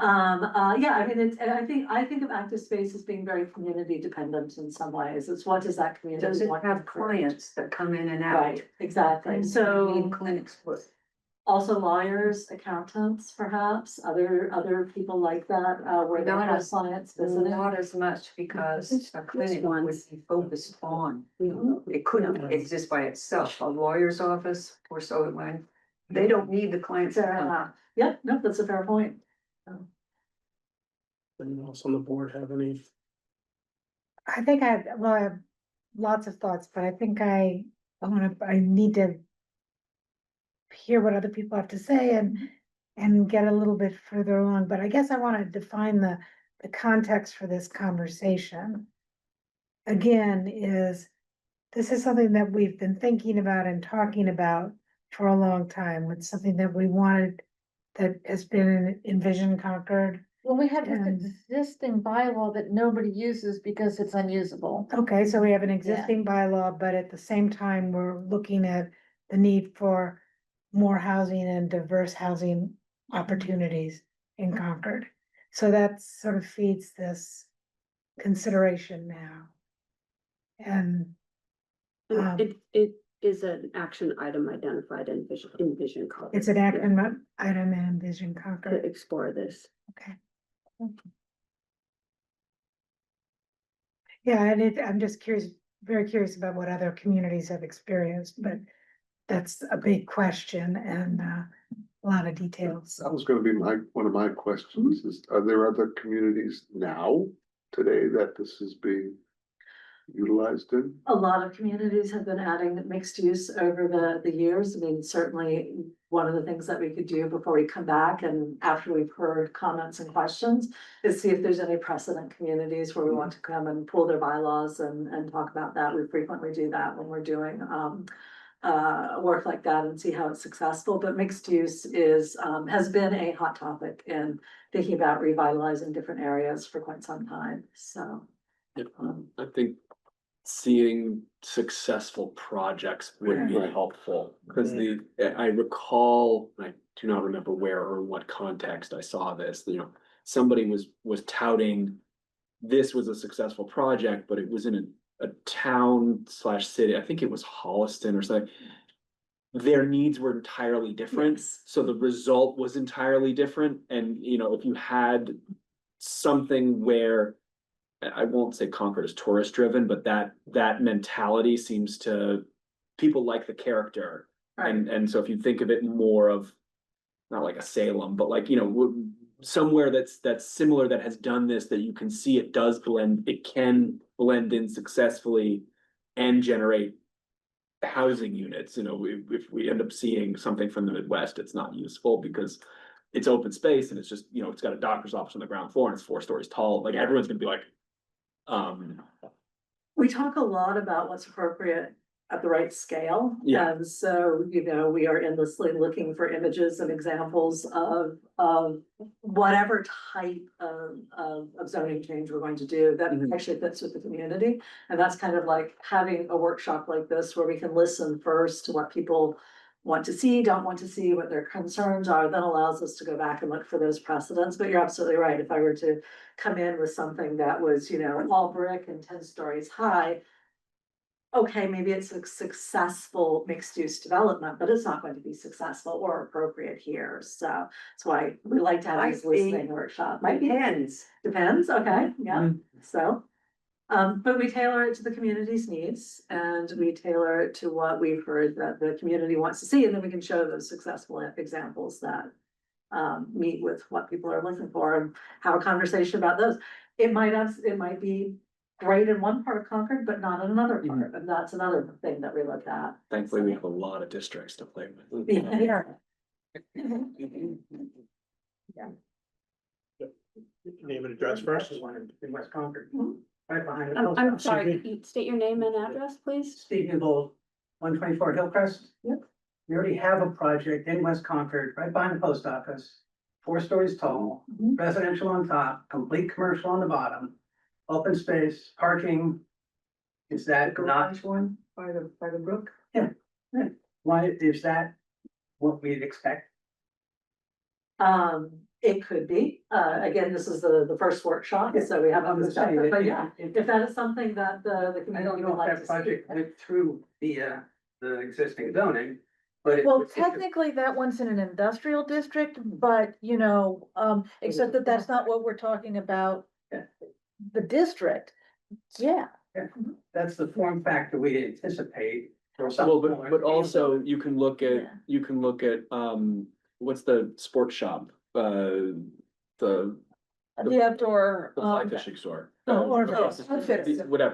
Yeah, I mean, and I think of active space as being very community dependent in some ways. It's what does that community Does it want have to create? clients that come in and out? Right, exactly. Need So clinics with. also lawyers, accountants, perhaps, other people like that, where they Not have as- clients visiting. Not as much because a clinic would ones. be focused on, Mhm. it couldn't exist by itself, a lawyer's office or so it went. They don't need the clients. to Fair come. enough. Yep, no, that's a fair point. Anyone else on the board have any? I think I have lots of thoughts, but I think I need to hear what other people have to say and get a little bit further along, but I guess I want to define the context for this conversation. Again, this is something that we've been thinking about and talking about for a long time. It's something that we wanted, that has been in Vision Concord. Well, we have this And- existing bylaw that nobody uses because it's unusable. Okay, so we have an existing bylaw, but at the same time, we're looking at the need for more housing and diverse housing opportunities in Concord. So that sort of feeds this consideration now. And And it is an action item identified in Vision Concord. it's an action item in Vision To Concord. explore this. Okay. Yeah, and I'm just curious, very curious about what other communities have experienced, but that's a big question and a lot of details. That was gonna be one of my questions is, are there other communities now, today, that this is being utilized in? A lot of communities have been adding mixed use over the years. I mean, certainly one of the things that we could do before we come back and after we've heard comments and questions is see if there's any precedent communities where we want to come and pull their bylaws and talk about that. We frequently do that when we're doing work like that and see how it's successful. But mixed use has been a hot topic in thinking about revitalizing different areas for quite some time. So. I think seeing successful projects would be Right. helpful, because I recall, I do not remember where or in what context I saw this, you know, somebody was touting this was a successful project, but it was in a town slash city, I think it was Holliston or something. Their needs were entirely different, Yes. so the result was entirely different, and you know, if you had something where I won't say Concord is tourist driven, but that mentality seems to, people like the character. And so if you think of it more of, not like a Salem, but like, you know, somewhere that's similar, that has done this, that you can see it does blend, it can blend in successfully and generate housing units, you know, if we end up seeing something from the Midwest, it's not useful because it's open space and it's just, you know, it's got a doctor's office on the ground floor and it's 4 stories tall, like everyone's gonna be like, We talk a lot about what's appropriate at the right scale. Yeah. And so, you know, we are endlessly looking for images and examples of whatever type of zoning change we're going to do that Mhm. actually fits with the community. And that's kind of like having a workshop like this where we can listen first to what people want to see, don't want to see, what their concerns are, then allows us to go back and look for those precedents. But you're absolutely right. If I were to come in with something that was, all brick and 10 stories high, okay, maybe it's a successful mixed-use development, but it's not going to be successful or appropriate here. So that's why we like to have these Might be. listening workshops. Might be. Depends. Depends, okay, yeah, so. But we tailor it to the community's needs and we tailor it to what we've heard that the community wants to see, and then we can show those successful examples that. Meet with what people are looking for and have a conversation about those. It might be great in one part of Concord, but not in another part, and that's another thing that we look at. Thankfully, we have a lot of districts to play with. Yeah. Name and address first. In West Concord. Mhm. Right behind the I'm post office. sorry, could you state your name and address, please? Steve Newbold, 124 Hillcrest. Yep. We already have a project in West Concord, right behind the post office. 4 stories tall, Mhm. residential on top, complete commercial on the bottom, open space, parking. Is that not? One by the brook? Why, is that what we'd expect? It could be, again, this is the first workshop, so we haven't I'm just saying discussed it, that, but yeah, yeah, if that is something that the I community don't know would if like that to see. project went through the existing zoning, but. Well, technically, that one's in an industrial district, but except that that's not what we're talking about. Yeah. The district, yeah. That's the form factor we anticipate. or Well, something but similar. also you can look Yeah. at, what's the sports shop? The The outdoor, fly fishing store. or Whatever,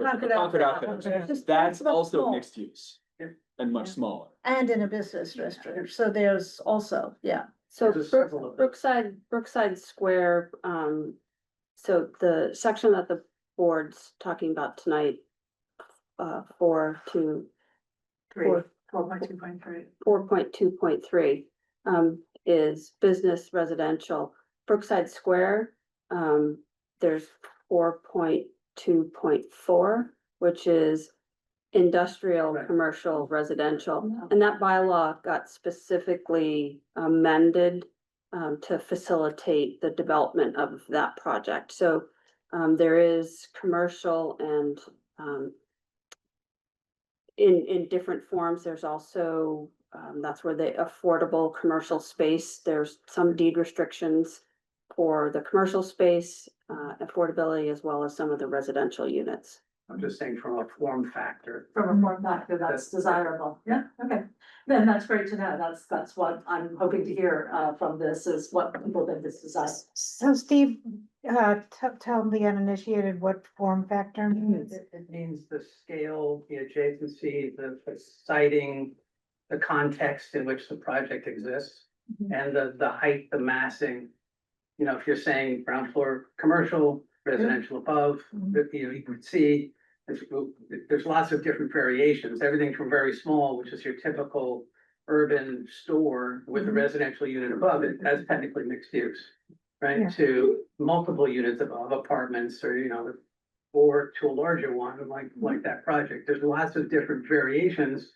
Concord Concord Outfitters. Outfitters. Just- That's about also small. mixed use. Yeah. And much Yeah. smaller. And in a business district, so there's also, yeah. So There's several of them. Brookside Square, so the section that the board's talking about tonight. 12.2.3. 4.2.3 is business residential. Brookside Square, there's 4.2.4, which is industrial, Right. commercial, residential. And that bylaw got specifically amended to facilitate the development of that project. So there is commercial and in different forms. There's also, that's where the affordable commercial space, there's some deed restrictions for the commercial space, affordability, as well as some of the residential units. I'm just saying from a form factor. From a form factor that's desirable, yeah, okay, then that's great to know, that's what I'm hoping to hear, from this, is what people think is desirable. So Steve, tell the uninitiated what form factor means. It means the scale, the adjacency, the siting, the context in which the project exists, and the height, the massing. If you're saying ground floor commercial, residential above, you could see, there's lots of different variations, everything from very small, which is your typical urban store with a residential unit above it, that's technically mixed use. Right, Yeah. to multiple units above apartments or to a larger one, like that project, there's lots of different variations.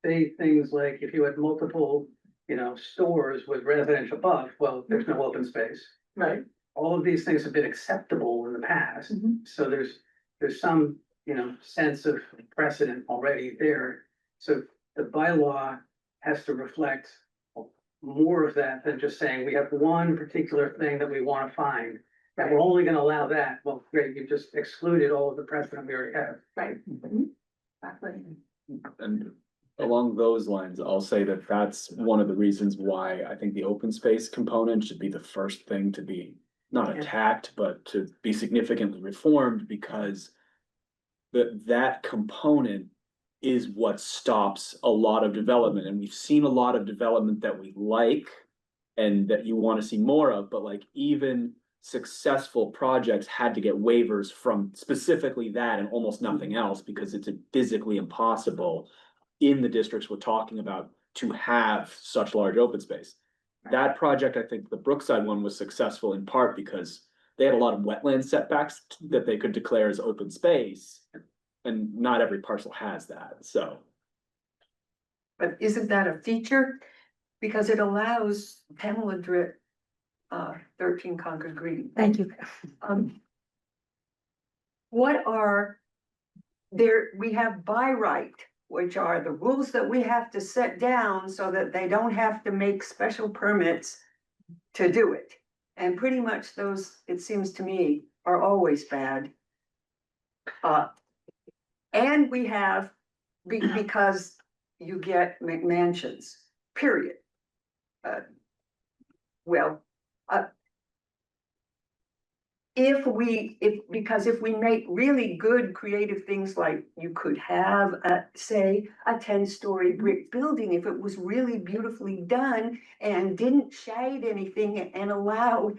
Say things like if you had multiple, stores with residential above, well, there's no open space. Right. All of these things have been acceptable in the past, so there's some, sense of precedent already there. So the bylaw has to reflect more of that than just saying we have one particular thing that we want to find. And we're only gonna allow that. Well, great, you just excluded all of the precedent we already have. Right. Exactly. And along those lines, I'll say that that's one of the reasons why I think the open space component should be the first thing to be not Yeah. attacked, but to be significantly reformed, because that component is what stops a lot of development. And we've seen a lot of development that we like and that you want to see more of, but like even successful projects had to get waivers from specifically that and almost nothing else, because it's physically impossible in the districts we're talking about to have such large open space. That project, I think the Brookside one was successful in part because they had a lot of wetland setbacks that they could declare as open space. And not every parcel has that, so. But isn't that a feature? Because it allows Pamela Dritt, 13 Concord Green. Thank you. Um. What are, there, we have by right, which are the rules that we have to set down so that they don't have to make special permits to do it. And pretty much those, it seems to me, are always bad. And we have, because you get McMansions, period. Well, because if we make really good creative things, like you could have, say, a 10-story brick building, if it was really beautifully done and didn't shade anything and allowed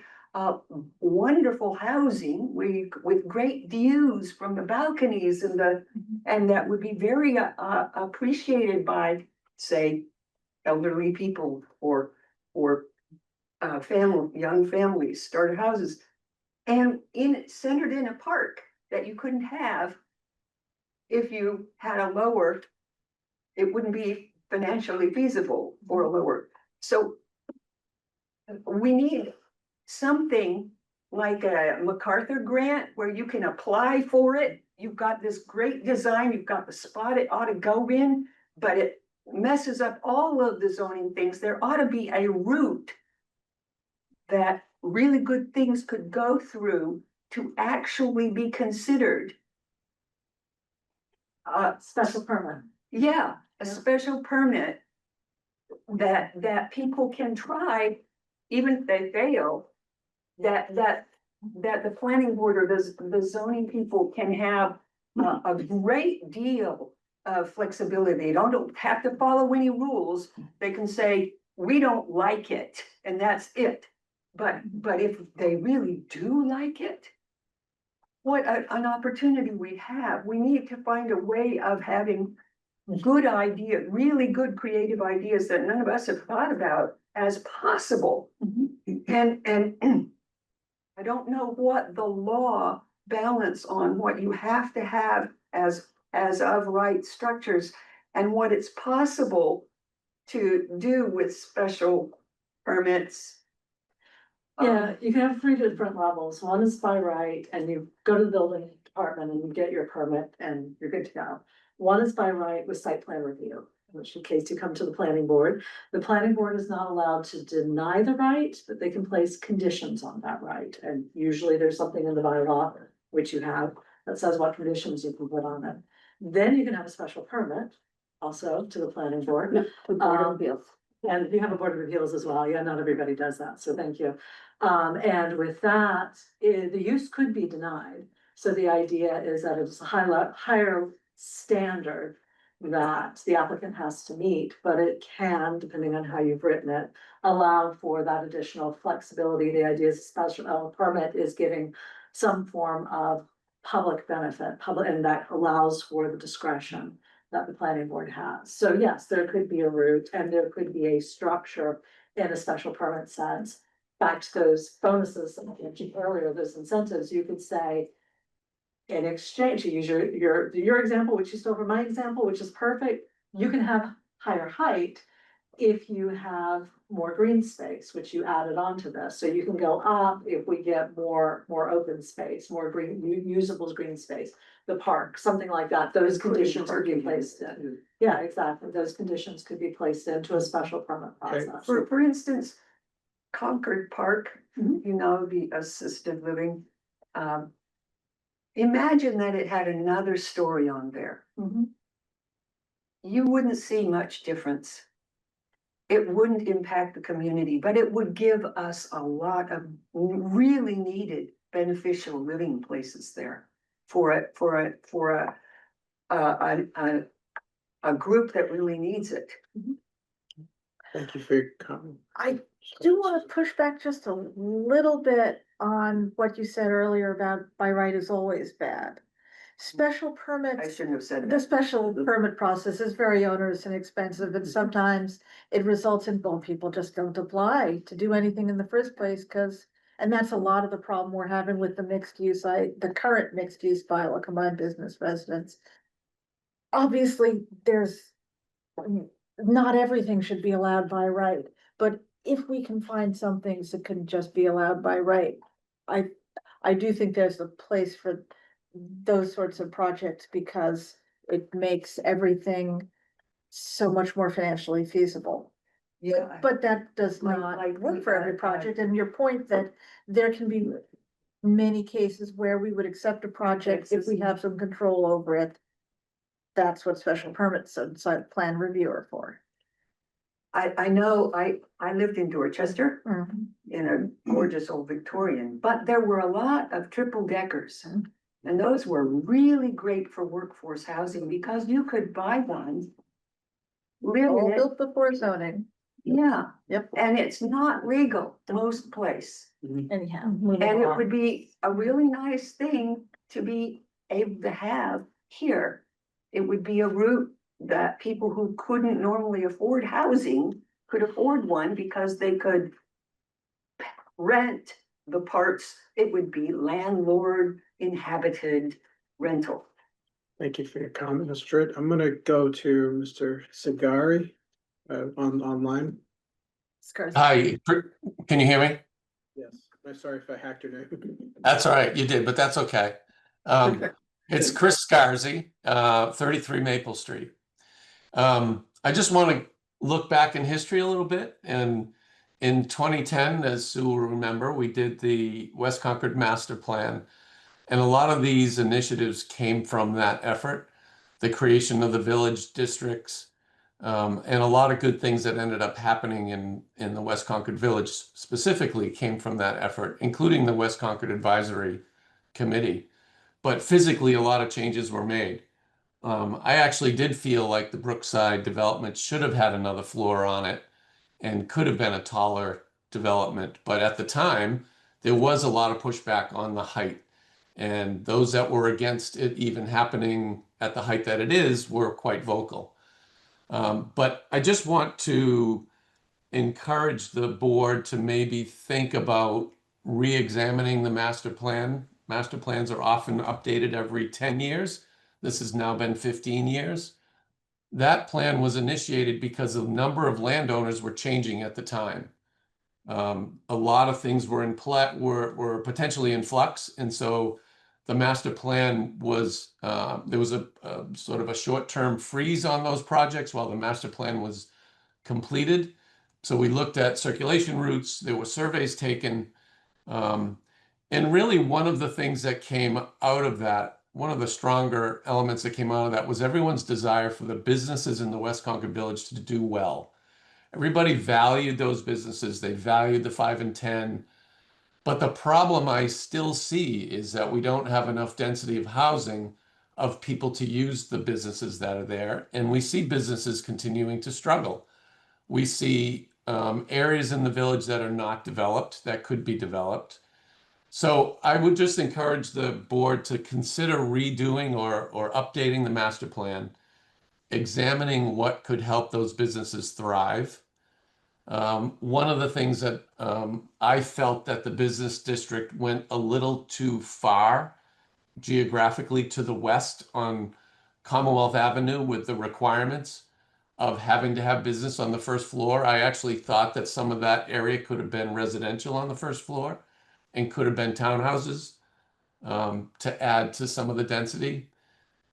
wonderful housing with great views from the balconies and that would be very appreciated by, say, elderly people or young families, starter houses. And centered in a park that you couldn't have if you had a lower, it wouldn't be financially feasible for a lower. So we need something like a MacArthur grant where you can apply for it. You've got this great design, you've got the spot it ought to go in, but it messes up all of the zoning things. There ought to be a route that really good things could go through to actually be considered. Special permit. Yeah, a special permit that people can try, even if they fail, that the planning board or the zoning people can have a great deal of flexibility. They don't have to follow any rules. They can say, we don't like it, and that's it. But if they really do like it, what an opportunity we have. We need to find a way of having good ideas, really good creative ideas that none of us have thought about as possible. And I don't know what the law balance on what you have to have as of right structures and what it's possible to do with special permits. Yeah, you can have 3 different levels. One is by right, and you go to the building department and you get your permit and you're good to go. One is by right with site plan review, in which case you come to the planning board. The planning board is not allowed to deny the right, but they can place conditions on that right. And usually there's something in the bylaw, which you have, that says what conditions you can put on it. Then you can have a special permit also to the planning board. No, the Board of Appeals. And you have a board of appeals as well. Yeah, not everybody does that, so thank you. And with that, the use could be denied. So the idea is that it's a higher standard that the applicant has to meet, but it can, depending on how you've written it, allow for that additional flexibility. The idea is a special permit is giving some form of public benefit, and that allows for the discretion that the planning board has. So yes, there could be a route and there could be a structure in a special permit sense. Back to those bonuses that I mentioned earlier, those incentives, you could say, in exchange, to use your example, which you stole from my example, which is perfect, you can have higher height if you have more green space, which you added onto this. So you can go up if we get more open space, more green, usable green space, the park, something like that. Those conditions could be placed in. Yeah, exactly. Those conditions could be placed into a special permit process. For instance, Concord Park, Mhm. you know, the assisted living. Imagine that it had another story on there. Mhm. You wouldn't see much difference. It wouldn't impact the community, but it would give us a lot of really needed beneficial living places there for a group that really needs it. Thank you for your comment. I do want to push back just a little bit on what you said earlier about by right is always bad. Special I permits, shouldn't have said the that. special permit process is very onerous and expensive, and sometimes it results in, well, people just don't apply to do anything in the first place, and that's a lot of the problem we're having with the mixed use, the current mixed use bylaw, combined business residence. Obviously, there's not everything should be allowed by right, but if we can find some things that can just be allowed by right, I do think there's a place for those sorts of projects because it makes everything so much more financially feasible. Yeah. But that does Like- not like work we for every had, project, and your point that there can be many cases where we would accept a project if we have some control over it. That's what special permits and site plan review are for. I know, I lived in Dorchester Mhm. in a gorgeous old Victorian, but there were a lot of triple deckers. And those were really great for workforce housing because you could buy one. Live All in it, built before zoning, yeah, yep, and it's not legal most place. anyhow. And moving it on. would be a really nice thing to be able to have here. It would be a route that people who couldn't normally afford housing could afford one because they could rent the parts. It would be landlord inhabited rental. Thank you for your comment, Mr. Dritt. I'm gonna go to Mr. Sagari, online. Scars. Hi, can you hear me? Yes, I'm sorry if I hacked your name. That's all right, you did, but that's okay. It's Chris Scarzi, 33 Maple Street. I just want to look back in history a little bit. And in 2010, as Sue will remember, we did the West Concord Master Plan. And a lot of these initiatives came from that effort, the creation of the village districts, and a lot of good things that ended up happening in the West Concord Village specifically came from that effort, including the West Concord Advisory Committee. But physically, a lot of changes were made. I actually did feel like the Brookside development should have had another floor on it and could have been a taller development. But at the time, there was a lot of pushback on the height. And those that were against it even happening at the height that it is were quite vocal. But I just want to encourage the board to maybe think about re-examining the master plan. Master plans are often updated every 10 years. This has now been 15 years. That plan was initiated because the number of landowners were changing at the time. A lot of things were were potentially in flux, and so the master plan was there was a sort of a short-term freeze on those projects while the master plan was completed. So we looked at circulation routes. There were surveys taken, and really one of the things that came out of that, one of the stronger elements that came out of that, was everyone's desire for the businesses in the West Concord Village to do well. Everybody valued those businesses. They valued the 5 and 10. But the problem I still see is that we don't have enough density of housing of people to use the businesses that are there. And we see businesses continuing to struggle. We see areas in the village that are not developed that could be developed. So I would just encourage the board to consider redoing or updating the master plan, examining what could help those businesses thrive. One of the things that I felt that the business district went a little too far geographically to the west on Commonwealth Avenue with the requirements of having to have business on the first floor. I actually thought that some of that area could have been residential on the first floor and could have been townhouses to add to some of the density.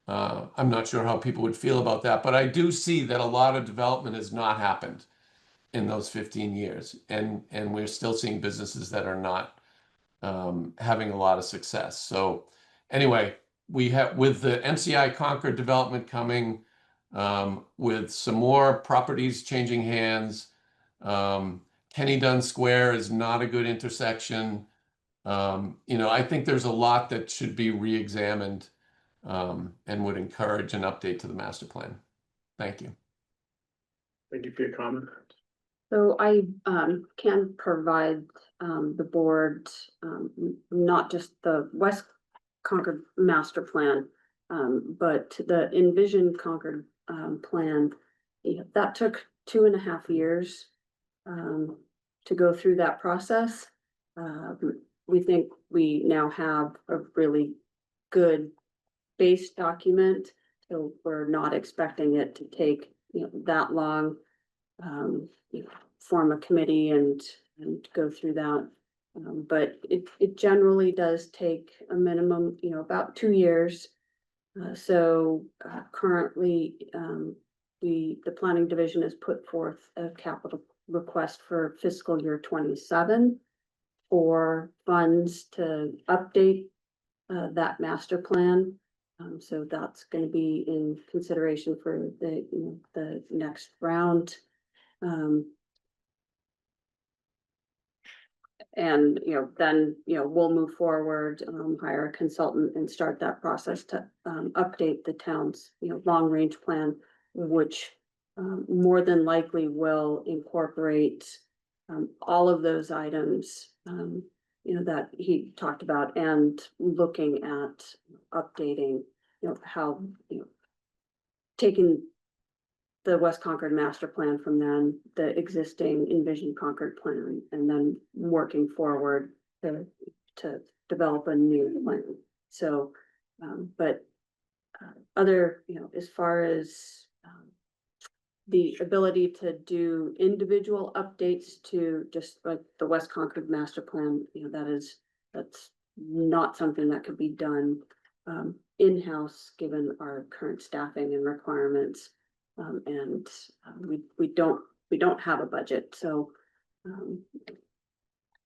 I'm not sure how people would feel about that, but I do see that a lot of development has not happened in those 15 years. And we're still seeing businesses that are not having a lot of success. So anyway, we have, with the MCI Concord development coming, with some more properties changing hands, Kenny Dunn Square is not a good intersection. I think there's a lot that should be re-examined and would encourage an update to the master plan. Thank you. Thank you for your comment. So I can provide the board not just the West Concord master plan, but the Envision Concord plan. That took 2.5 years to go through that process. We think we now have a really good base document, so we're not expecting it to take that long. Form a committee and go through that. But it generally does take a minimum, about 2 years. So currently, the planning division has put forth a capital request for fiscal year 27 for funds to update that master plan. So that's going to be in consideration for the next round. And, then, we'll move forward, hire a consultant and start that process to, update the town's, long-range plan, which, more than likely will incorporate, all of those items, that he talked about, and looking at updating, how, taking the West Concord master plan from then, the existing Envision Concord plan, and then working forward to develop a new plan. So, but other, as far as the ability to do individual updates to just like the West Concord master plan, that's not something that could be done in-house, given our current staffing and requirements. And we don't have a budget, so.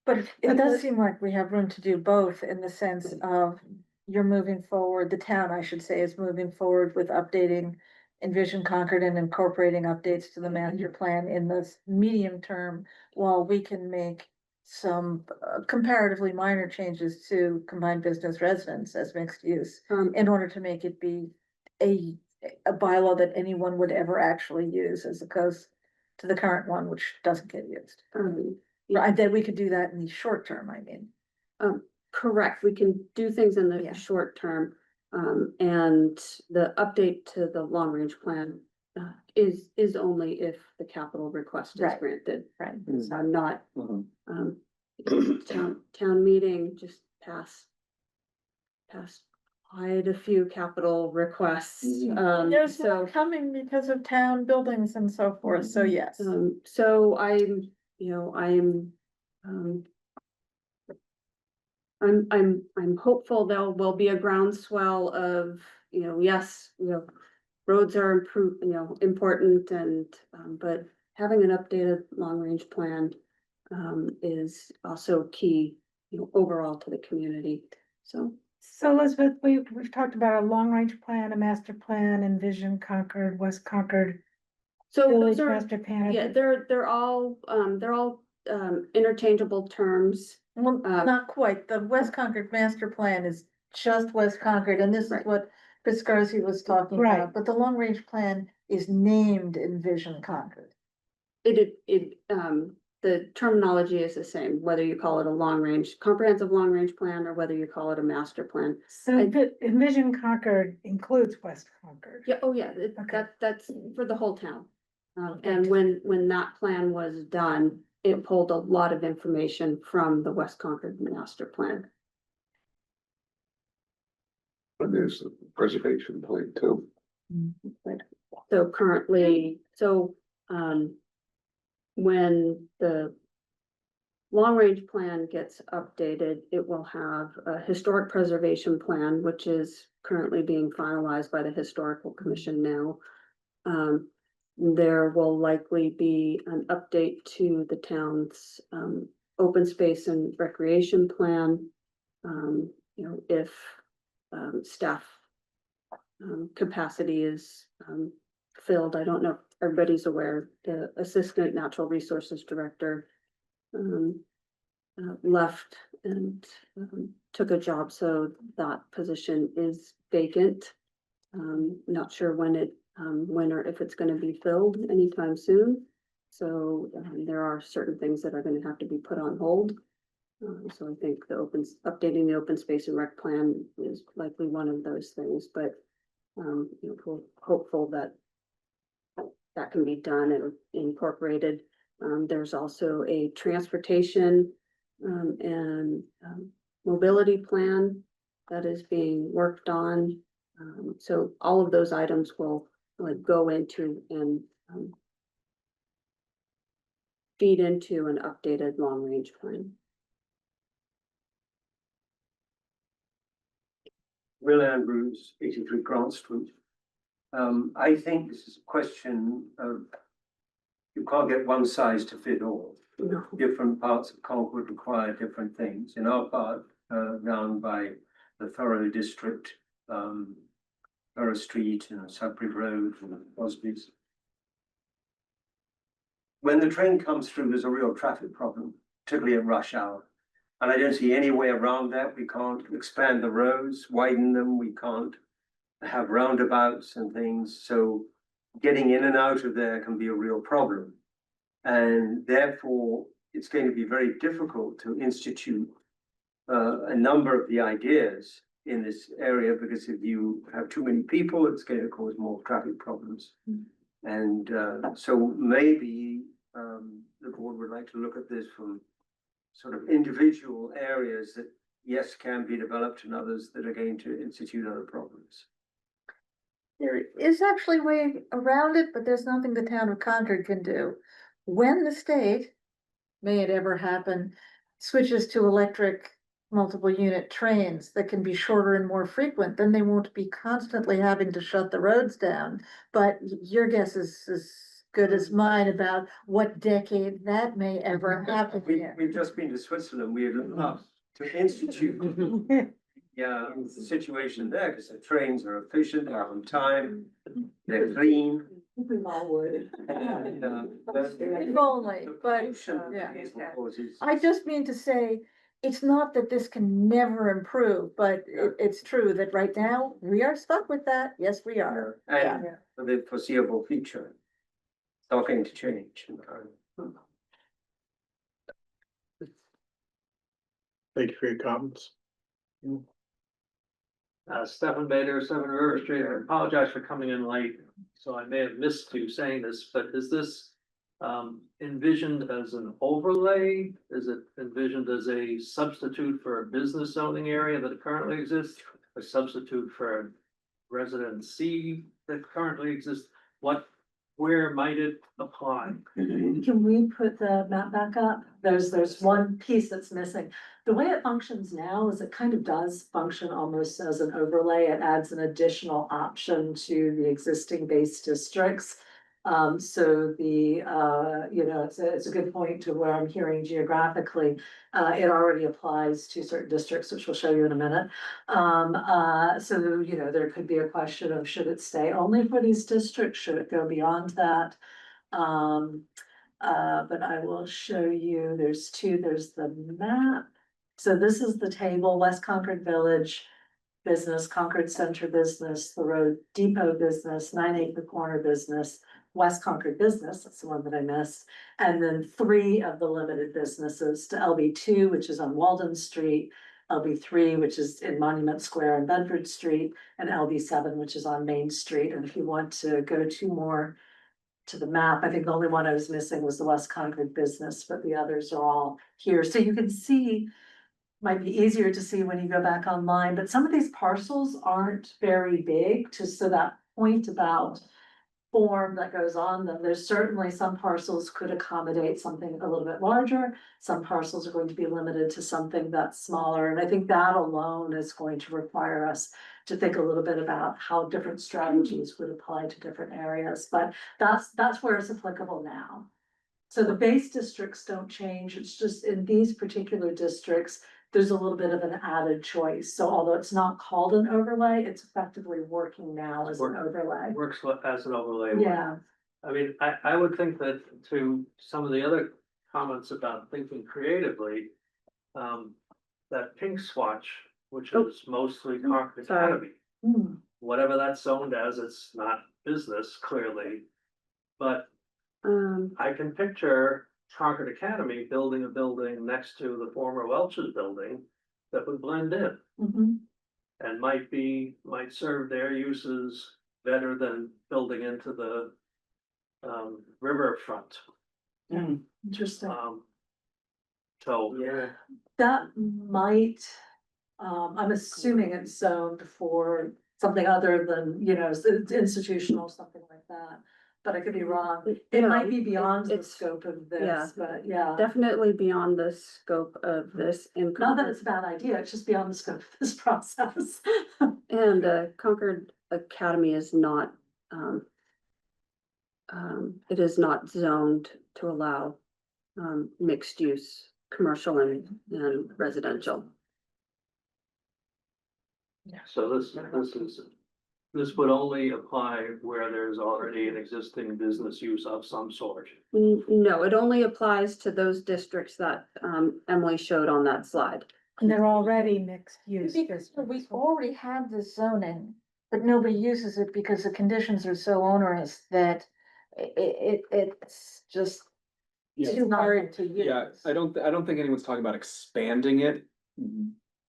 But it does seem like we have room to do both, in the sense of you're moving forward, the town, I should say, is moving forward with updating Envision Concord and incorporating updates to the master plan in the medium term, while we can make some comparatively minor changes to combined business residence as mixed use, in order to make it be a bylaw that anyone would ever actually use, as opposed to the current one, which doesn't get used. Right, that we could do that in the short term, I mean. Correct, we can do things in the Yeah. short term, and the update to the long range plan is only if the capital request is Right. granted. Right. So I'm not, Mhm. town meeting just passed quite a few capital requests. There's So, more coming because of town buildings and so forth, so yes. so I'm hopeful there will be a groundswell of, yes, roads are important, and, but having an updated long-range plan, is also key, overall to the community, so. So Elizabeth, we've talked about a long-range plan, a master plan, Envision Concord, West Concord, So Village those are, Master Plan. yeah, they're all interchangeable terms. Well, not quite, the West Concord master plan is just West Concord, and this is Right. what Chris Garcia was talking Right. about, but the long range plan is named Envision Concord. The terminology is the same, whether you call it a comprehensive long range plan, or whether you call it a master plan. So Envision Concord includes West Concord. Yeah, oh yeah, Okay. that's for the whole town. Okay. And when that plan was done, it pulled a lot of information from the West Concord master plan. And there's a preservation plan too. So currently, when the long range plan gets updated, it will have a historic preservation plan, which is currently being finalized by the Historical Commission now. There will likely be an update to the town's open space and recreation plan. If staff capacity is filled. I don't know if everybody's aware, the Assistant Natural Resources Director left and took a job, so that position is vacant. Not sure when or if it's gonna be filled anytime soon. So there are certain things that are gonna have to be put on hold. So I think updating the open space and rec plan is likely one of those things, but we're hopeful that that can be done and incorporated. There's also a transportation and mobility plan that is being worked on. So all of those items will go into and um, feed into an updated long-range plan. Will Andrews, 83 Grant Street. I think this is a question of, you can't get one size to fit all. No. Different parts of Concord require different things. In our part, down by the Thorough District, Thorough Street and Sudbury Road and Osby's. When the train comes through, there's a real traffic problem, particularly at rush hour. And I don't see any way around that. We can't expand the roads, widen them. We can't have roundabouts and things. So getting in and out of there can be a real problem. And therefore, it's going to be very difficult to institute a number of the ideas in this area, because if you have too many people, it's going to cause more traffic problems. And so maybe the board would like to look at this from sort of individual areas that, yes, can be developed, and others that are going to institute other problems. There is actually a way around it, but there's nothing the town of Concord can do. When the state, may it ever happen, switches to electric multiple unit trains that can be shorter and more frequent, then they won't be constantly having to shut the roads down. But your guess is as good as mine about what decade that may ever happen here. We've just been to Switzerland. We had enough to institute the situation there, because the trains are efficient, they're on time, they're clean. We all would. If only, but yeah. I just mean to say, it's not that this can never improve, but it's true that right now, we are stuck with that. Yes, we are. And for the foreseeable future, it's not going to change. Thank you for your comments. Stephen Bader, 7 River Street. I apologize for coming in late, so I may have missed you saying this, but is this envisioned as an overlay? Is it envisioned as a substitute for a business zoning area that currently exists? A substitute for a residency that currently exists? Where might it apply? Can we put the map back up? There's one piece that's missing. The way it functions now is it kind of does function almost as an overlay. It adds an additional option to the existing base districts. So it's a good point to where I'm hearing geographically, it already applies to certain districts, which we'll show you in a minute. So there could be a question of, should it stay only for these districts? Should it go beyond that? But I will show you, there's the map. So this is the table: West Concord Village Business, Concord Center Business, the Road Depot Business, 9 Acre Corner Business, West Concord Business, that's the one that I missed, and then 3 of the limited businesses to LB2, which is on Walden Street, LB3, which is in Monument Square and Bedford Street, and LB7, which is on Main Street. And if you want to go 2 more to the map, I think the only one I was missing was the West Concord Business, but the others are all here. So you can see, might be easier to see when you go back online, but some of these parcels aren't very big. So that point about form that goes on them, there's certainly some parcels could accommodate something a little bit larger. Some parcels are going to be limited to something that's smaller. And I think that alone is going to require us to think a little bit about how different strategies would apply to different areas. But that's where it's applicable now. So the base districts don't change. It's just in these particular districts, there's a little bit of an added choice. So although it's not called an overlay, it's effectively working now as an overlay. Works as an overlay. Yeah. I mean, I would think that to some of the other comments about thinking creatively, that pink swatch, which is mostly Concord Academy, whatever that's zoned as, it's not business clearly. But I can picture Concord Academy building a building next to the former Welch's building that would blend in. And might serve their uses better than building into the riverfront. Interesting. So yeah, That might, I'm assuming it's zoned for something other than, it's institutional, something like that. but I could be wrong. It might be No, beyond the it's- scope of yeah. this, but yeah. Definitely beyond the scope of this in Not that Concord. it's a bad idea, it's just beyond the scope of this process. And Concord Academy is not, it is not zoned to allow mixed use, commercial and residential. So this would only apply where there's already an existing business use of some sort. No, it only applies to those districts that Emily showed on that slide. And they're already mixed use. Because we already have this zoning, but nobody uses it because the conditions are so onerous that it's just too hard to use. Yeah, I don't think anyone's talking about expanding it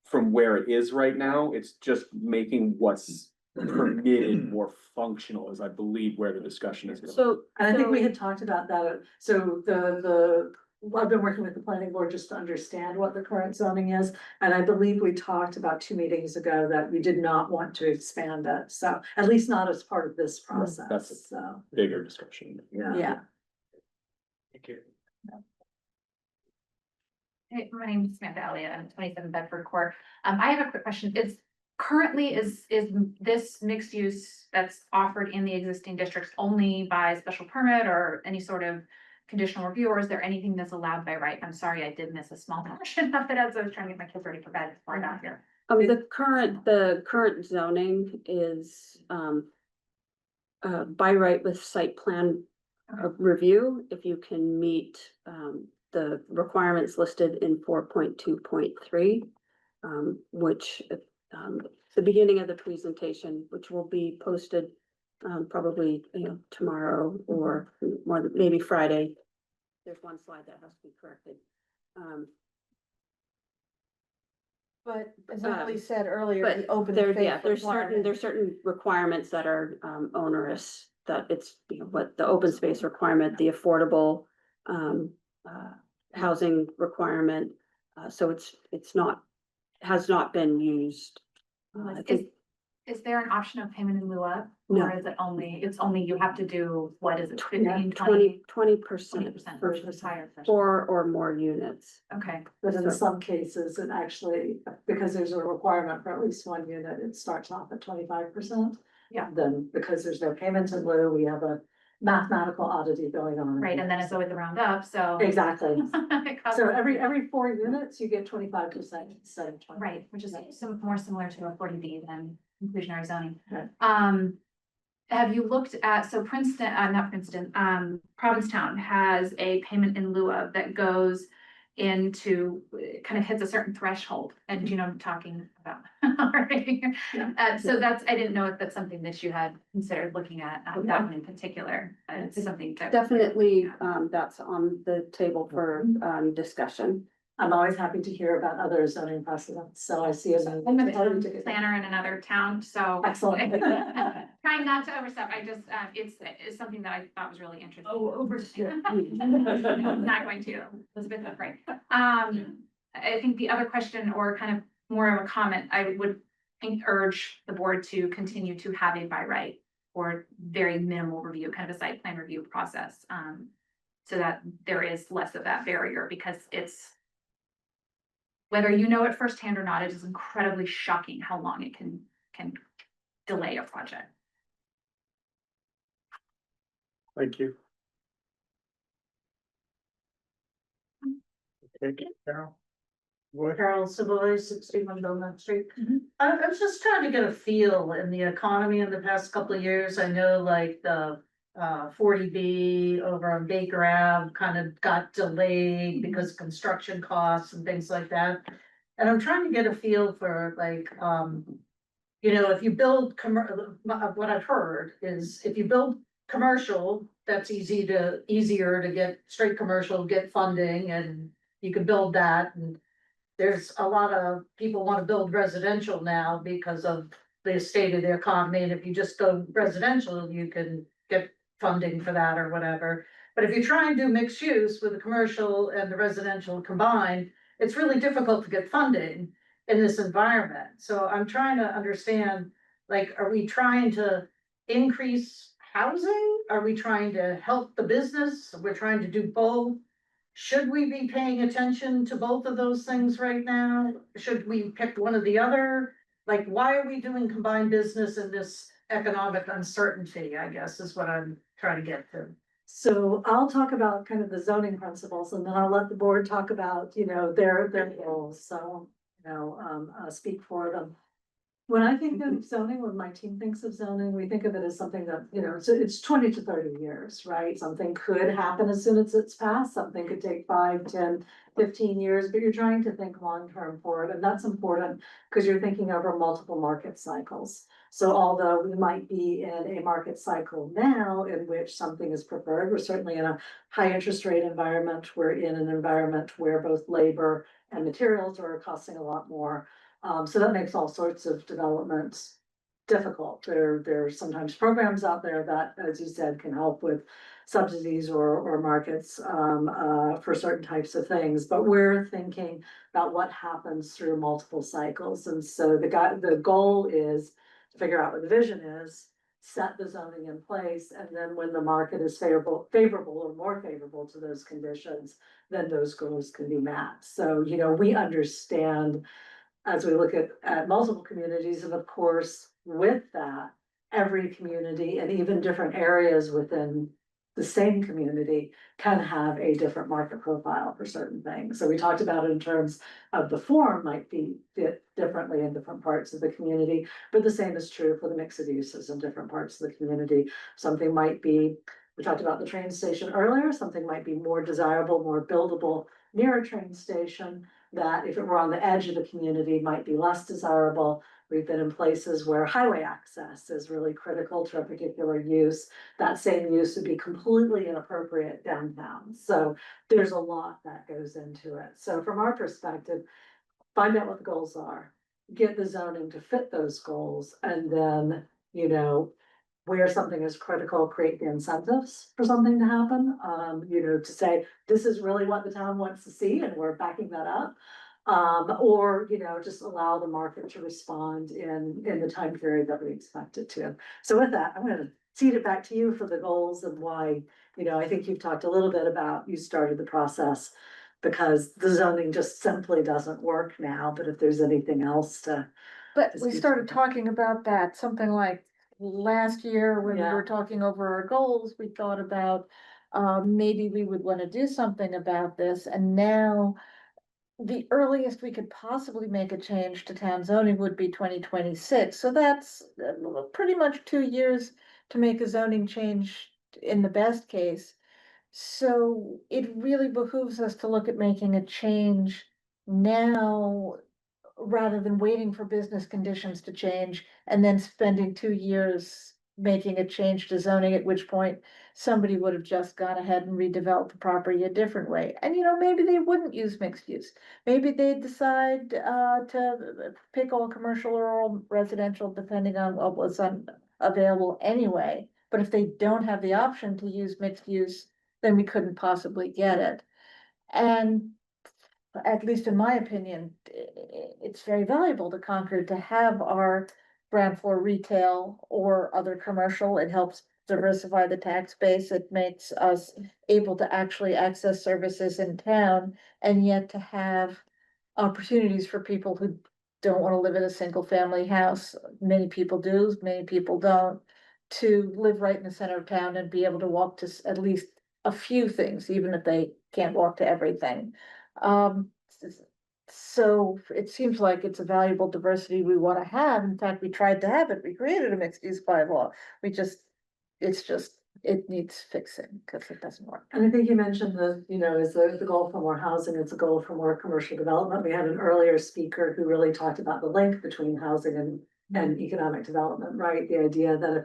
from where it is right now. It's just making what's permitted more functional, is I believe where the discussion is going. So. And I think we so- had talked about that, so I've been working with the planning board just to understand what the current zoning is. And I believe we talked about 2 meetings ago that we did not want to expand it, so at least not as part of this That's process, so, Bigger discussion. yeah. Yeah. Thank you. Hey, my name is Samantha Elliott. I'm 27 Bedford Court. I have a quick question. Is this mixed use that's offered in the existing districts only by special permit or any sort of conditional review, or is there anything that's allowed by right? I'm sorry, I did miss a small portion of it as I was trying to get my kids ready for bed before I got here. The current zoning is by right with site plan review, if you can meet the requirements listed in 4.2.3, which the beginning of the presentation, which will be posted probably, tomorrow or maybe Friday. There's one slide that has to be corrected. But as Emily said earlier, But the open there, space yeah, requirement. there's certain requirements that are onerous, that it's, what the open space requirement, the affordable housing requirement. So it's not, has not been used. I think, Is there an option of payment in lieu of? No. Or is it it's only you have to do, what is it, 15, 20% 20% versus higher? four or more units. Okay, But in So- some cases, it actually, because there's a requirement for at least 1 unit, it starts off at 25%. Yeah. Then, because there's no payment in lieu, we have a mathematical oddity going on. right, and then it's always a round up, so. Exactly. It costs- So every 4 units, you get 25% instead of 20. Right, which is more similar to a 40B than inclusionary zoning. Right. Have you looked at, so Princeton, not Princeton, Provincetown has a payment in lieu of that goes into, kind of hits a certain threshold, and you know what I'm talking about. Already. Yeah. So that's, I didn't know if that's something that you had considered looking at, that one in particular. It's something to. Definitely, that's on the table for discussion. I'm always happy to hear about other zoning precedents, so I see. I'm a town planner in another town, so. Excellent. Trying not to overstep, I just, it's something that I thought was really interesting. Oh, overstep. Not going to, Elizabeth, that's right. I think the other question, or kind of more of a comment, I would urge the board to continue to have a by right or very minimal review, kind of a site plan review process. So that there is less of that barrier, because it's, whether you know it firsthand or not, it is incredibly shocking how long it can delay a project. Thank you. Okay, Carol. What? Carol Savoy, 61 Belmont Street. Mhm. I was just trying to get a feel in the economy in the past couple of years. I know like the 40B over on Baker Ave kind of got delayed because of construction costs and things like that. And I'm trying to get a feel for like, if you build what I've heard is if you build commercial, that's easier to get straight commercial, get funding, and you can build that. And there's a lot of people want to build residential now because of the state of the economy. And if you just go residential, you can get funding for that or whatever. But if you try and do mixed use with the commercial and the residential combined, it's really difficult to get funding in this environment. So I'm trying to understand, like, are we trying to increase housing? Are we trying to help the business? We're trying to do both. Should we be paying attention to both of those things right now? Should we pick one or the other? Like, why are we doing combined business in this economic uncertainty, I guess, is what I'm trying to get to. So I'll talk about kind of the zoning principles and then I'll let the board talk about, their goals, so, speak for them. When I think of zoning, when my team thinks of zoning, we think of it as something that, it's 20 to 30 years, right? Something could happen as soon as it's passed, something could take 5, 10, 15 years, but you're trying to think long-term for it, and that's important because you're thinking over multiple market cycles. So although we might be in a market cycle now in which something is preferred, we're certainly in a high interest rate environment, we're in an environment where both labor and materials are costing a lot more. So that makes all sorts of developments difficult. There are sometimes programs out there that, as you said, can help with subsidies or markets for certain types of things. But we're thinking about what happens through multiple cycles. And so the goal is to figure out what the vision is, set the zoning in place, and then when the market is favorable or more favorable to those conditions, then those goals can be met. So, we understand as we look at multiple communities, and of course, with that, every community and even different areas within the same community can have a different market profile for certain things. So we talked about it in terms of the form might be fit differently in different parts of the community, but the same is true for the mix of uses in different parts of the community. Something might be, we talked about the train station earlier, something might be more desirable, more buildable near a train station, that if it were on the edge of the community might be less desirable. We've been in places where highway access is really critical to a particular use. That same use would be completely inappropriate downtown. So there's a lot that goes into it. So from our perspective, find out what the goals are, get the zoning to fit those goals, and then, where something is critical, create the incentives for something to happen, to say, this is really what the town wants to see and we're backing that up. Or, just allow the market to respond in the time period that we expect it to. So with that, I'm gonna cede it back to you for the goals and why, I think you've talked a little bit about, you started the process because the zoning just simply doesn't work now, but if there's anything else to. But we started talking about that, something like last year when we were talking over our goals, we thought about maybe we would want to do something about this, and now the earliest we could possibly make a change to town zoning would be 2026. So that's pretty much 2 years to make a zoning change in the best case. So it really behooves us to look at making a change now rather than waiting for business conditions to change and then spending 2 years making a change to zoning, at which point somebody would have just gone ahead and redeveloped the property a different way. And maybe they wouldn't use mixed use. Maybe they decide to pick all commercial or all residential, depending on what was available anyway. But if they don't have the option to use mixed use, then we couldn't possibly get it. And at least in my opinion, it's very valuable to Concord to have our ground floor retail or other commercial. It helps diversify the tax base. It makes us able to actually access services in town and yet to have opportunities for people who don't want to live in a single family house. Many people do, many people don't, to live right in the center of town and be able to walk to at least a few things, even if they can't walk to everything. So it seems like it's a valuable diversity we want to have. In fact, we tried to have it. We created a mixed use bylaw. It needs fixing because it doesn't work. And I think you mentioned is the goal for more housing, it's a goal for more commercial development. We had an earlier speaker who really talked about the link between housing and economic development, right? The idea that if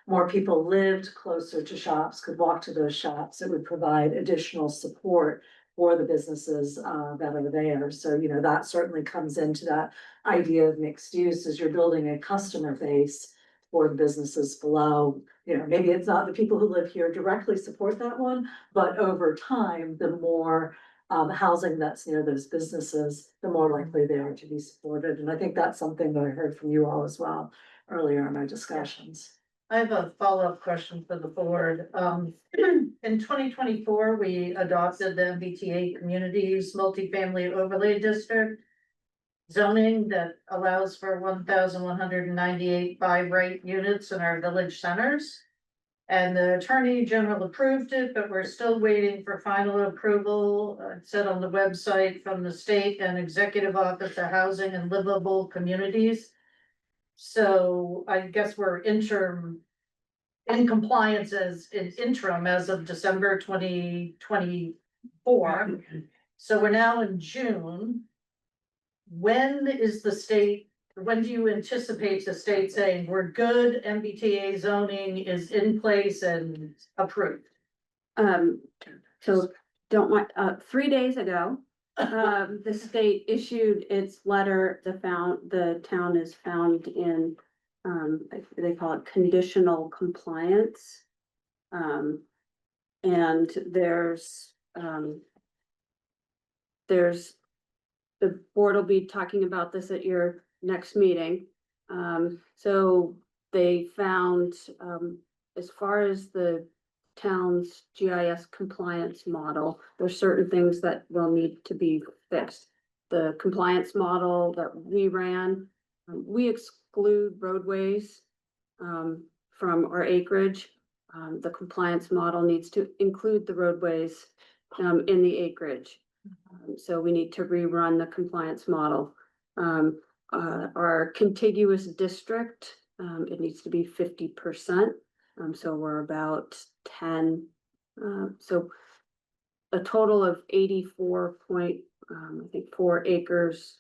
more people lived closer to shops, could walk to those shops, it would provide additional support for the businesses that are there. So, that certainly comes into that idea of mixed use as you're building a customer base for the businesses below. Maybe it's not the people who live here directly support that one, but over time, the more housing that's near those businesses, the more likely they are to be supported. And I think that's something that I heard from you all as well earlier in our discussions. I have a follow-up question for the board. In 2024, we adopted the MBTA Communities Multifamily Overlay District zoning that allows for 1,198 by right units in our village centers. And the Attorney General approved it, but we're still waiting for final approval, it said on the website, from the state and Executive Office of Housing and Livable Communities. So I guess we're in compliance as in interim as of December 2024. So we're now in June. When is the state, when do you anticipate the state saying we're good, MBTA zoning is in place and approved? So don't want, 3 days ago, the state issued its letter, the town is found in, they call it conditional compliance. And the board will be talking about this at your next meeting. So they found, as far as the town's GIS compliance model, there's certain things that will need to be fixed. The compliance model that we ran, we exclude roadways from our acreage. The compliance model needs to include the roadways in the acreage. So we need to rerun the compliance model. Our contiguous district, it needs to be 50%. So we're about 10, so a total of 84.4 acres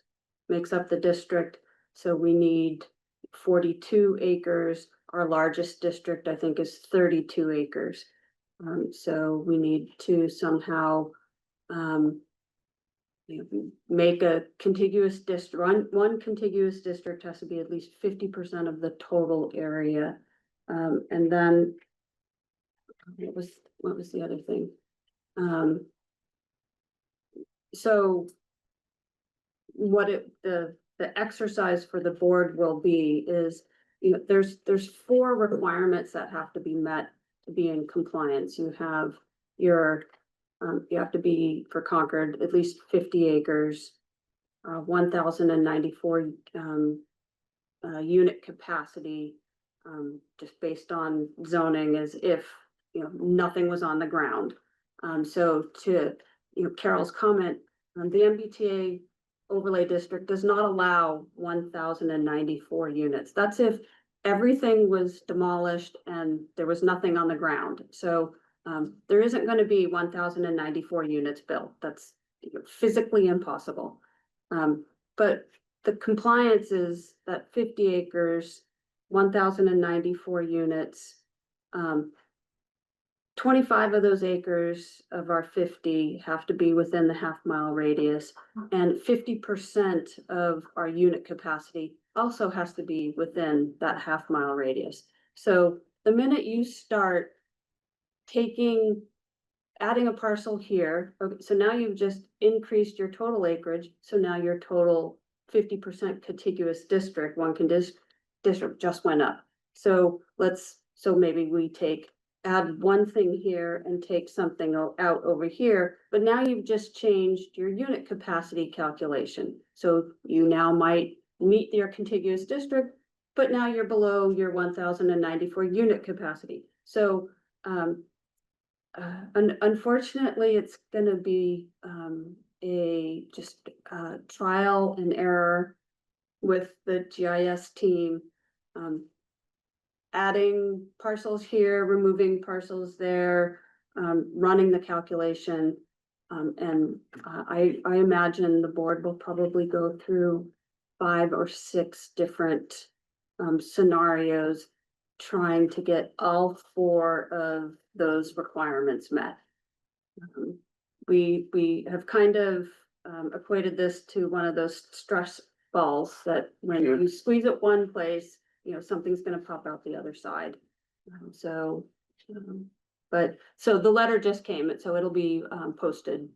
makes up the district. So we need 42 acres. Our largest district, I think, is 32 acres. So we need to somehow make a contiguous district. One contiguous district has to be at least 50% of the total area. And then what was the other thing? So what the exercise for the board will be is, there's 4 requirements that have to be met to be in compliance. You have your, you have to be, for Concord, at least 50 acres, 1,094 unit capacity, just based on zoning, as if, nothing was on the ground. So to, Carol's comment, the MBTA overlay district does not allow 1,094 units. That's if everything was demolished and there was nothing on the ground. So there isn't going to be 1,094 units built. That's physically impossible. But the compliance is that 50 acres, 1,094 units, 25 of those acres of our 50 have to be within the half-mile radius, and 50% of our unit capacity also has to be within that half-mile radius. So the minute you start adding a parcel here, okay, so now you've just increased your total acreage, so now your total 50% contiguous district, district just went up. So maybe we add one thing here and take something out over here, but now you've just changed your unit capacity calculation. So you now might meet your contiguous district, but now you're below your 1,094 unit capacity. So unfortunately, it's going to be a trial and error with the GIS team, adding parcels here, removing parcels there, running the calculation. And I imagine the board will probably go through 5 or 6 different scenarios, trying to get all 4 of those requirements met. We have kind of equated this to one of those stress balls that when you squeeze it one place, something's going to pop out the other side. So the letter just came, so it'll be posted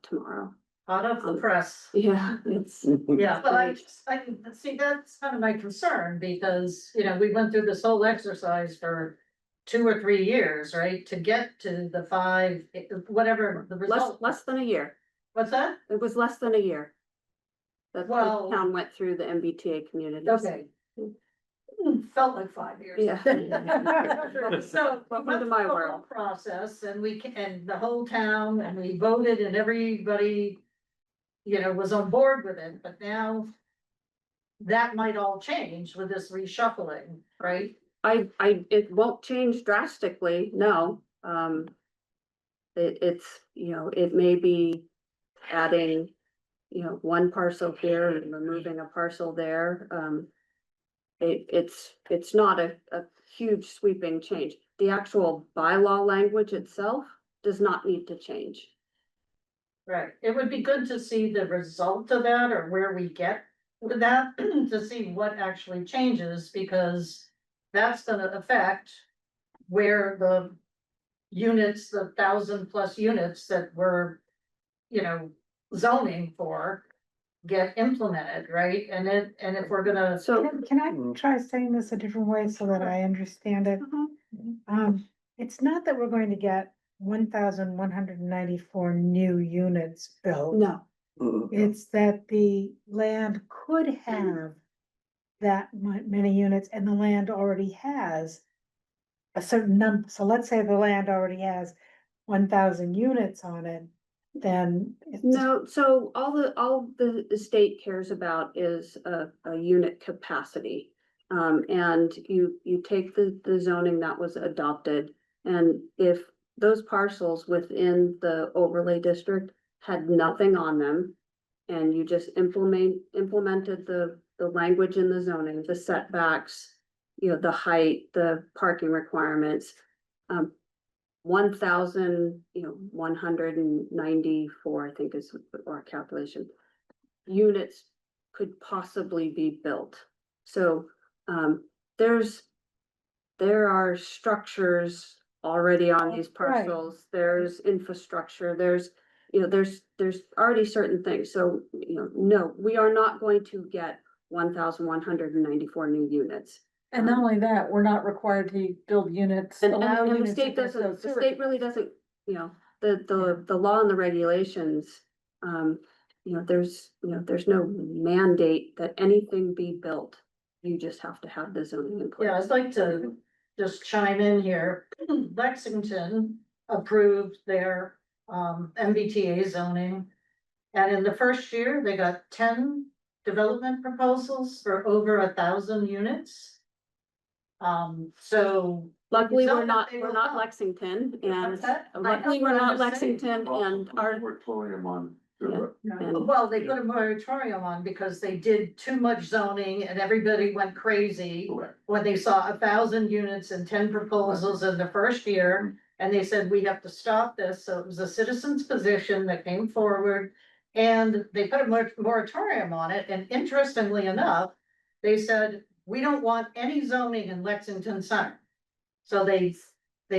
tomorrow. Hot off the press. Yeah, it's. Yeah, but I see, that's kind of my concern, because, you know, we went through this whole exercise for 2 or 3 years, right, to get to the 5, whatever the result. Less than a year. What's that? It was less than a year. That the Well- town went through the MBTA communities. Okay. Felt like 5 years. Yeah. So, we Welcome went to through my the whole world. process, and and the whole town, and we voted, and everybody, you know, was on board with it, but now that might all change with this reshuffling, right? It won't change drastically, no. It's, you know, it may be adding, you know, one parcel here and removing a parcel there. It's not a huge sweeping change. The actual bylaw language itself does not need to change. Right, it would be good to see the result of that, or where we get with that, to see what actually changes, because that's gonna affect where the units, the 1,000+ units that we're, you know, zoning for, get implemented, right? And if we're gonna. So, Can I try saying this a different way so that I understand it? It's not that we're going to get 1,194 new units built. no, It's that the land could have that many units, and the land already has a certain number. So let's say the land already has 1,000 units on it, then. no, so all the state cares about is a unit capacity. And you take the zoning that was adopted, and if those parcels within the overlay district had nothing on them, and you just implemented the language in the zoning, the setbacks, you know, the height, the parking requirements, 1,194, I think is our calculation, units could possibly be built. So, there are structures already on these Right. parcels, there's infrastructure, there's, you know, there's already certain things, so, you know, no, we are not going to get 1,194 new units. And not only that, we're not required to build units. And allow the units state if they're doesn't, so the state really doesn't, you know, the law and the regulations, you know, there's no mandate that anything be built. You just have to have the zoning in place. Yeah, I'd like to just chime in here. Lexington approved their MBTA zoning. And in the first year, they got 10 development proposals for over 1,000 units. So. Luckily, we're Zone not, they we're will not come. Lexington, and What's that? I know, luckily, but we're I'm not just saying. Lexington, and our, Moratorium on. and Well, they put a moratorium on because they did too much zoning and everybody went crazy when they saw 1,000 units and 10 proposals in the first year. And they said, we have to stop this. So it was a citizen's position that came forward, and they put a moratorium on it. And interestingly enough, they said, we don't want any zoning in Lexington Center. So they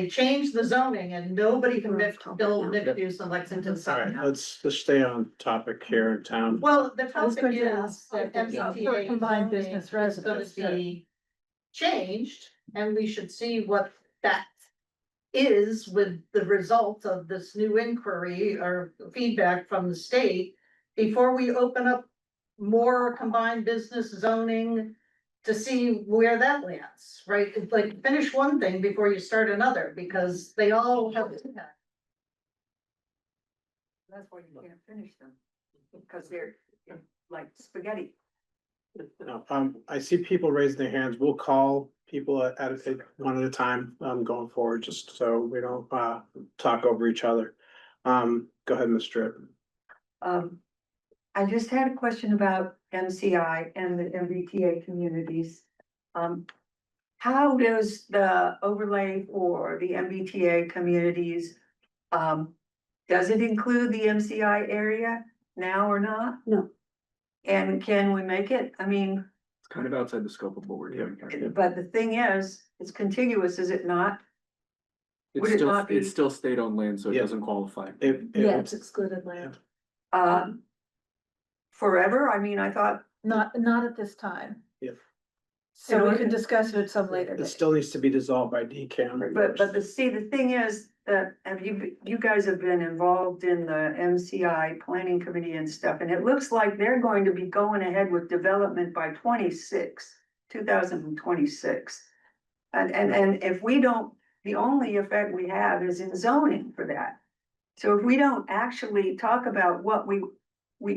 changed the zoning, and nobody can build mixed use in Lexington All Center right, now. let's stay on topic here in town. Well, the I was topic going to is ask, that for MBTA combined zoning business is gonna residents. be changed, and we should see what that is with the result of this new inquiry or feedback from the state before we open up more combined business zoning to see where that lands, right? It's like, finish one thing before you start another, because they all have impact. That's why you can't finish them, because they're like spaghetti. No, I see people raising their hands. We'll call people one at a time, going forward, just so we don't, talk over each other. Go ahead, Ms. Tripp. I just had a question about MCI and the MBTA communities. How does the overlay for the MBTA communities, does it include the MCI area now or not? No. And can we make it? I mean, It's kind of outside the scope of what we're doing here. but the thing is, it's contiguous, is it not? It's Would it still, not be- it's still state-owned land, so it Yeah. doesn't qualify. If- Yeah, it's excluded land. forever? I mean, I thought, Not at this time. Yeah. So we can discuss it at some later It date. still needs to be dissolved by DCAM. but see, the thing is that you guys have been involved in the MCI planning committee and stuff, and it looks like they're going to be going ahead with development by 2026. And if we don't, the only effect we have is in zoning for that. So if we don't actually talk about what we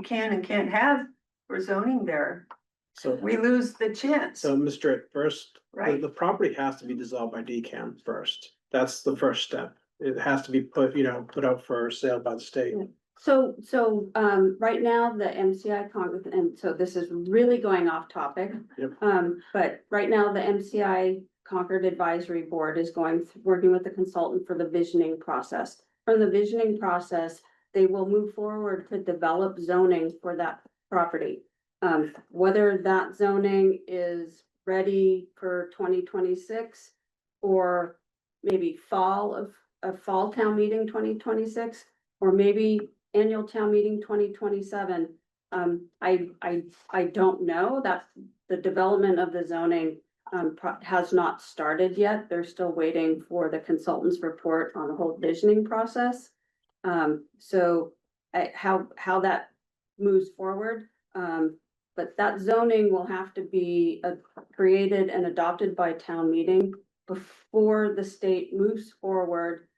can and can't have for zoning there, So, we lose the chance. so Mr. First, Right. the property has to be dissolved by DCAM first. That's the first step. It has to be put out for sale by the state. So, right now, the MCI Congress, and so this is really going off topic. Yep. But right now, the MCI Concord Advisory Board is working with the consultant for the visioning process. From the visioning process, they will move forward to develop zoning for that property. Whether that zoning is ready for 2026 or maybe fall town meeting 2026, or maybe annual town meeting 2027. I don't know. That the development of the zoning has not started yet. They're still waiting for the consultant's report on the whole visioning process. So how that moves forward. But that zoning will have to be created and adopted by town meeting before the state moves forward,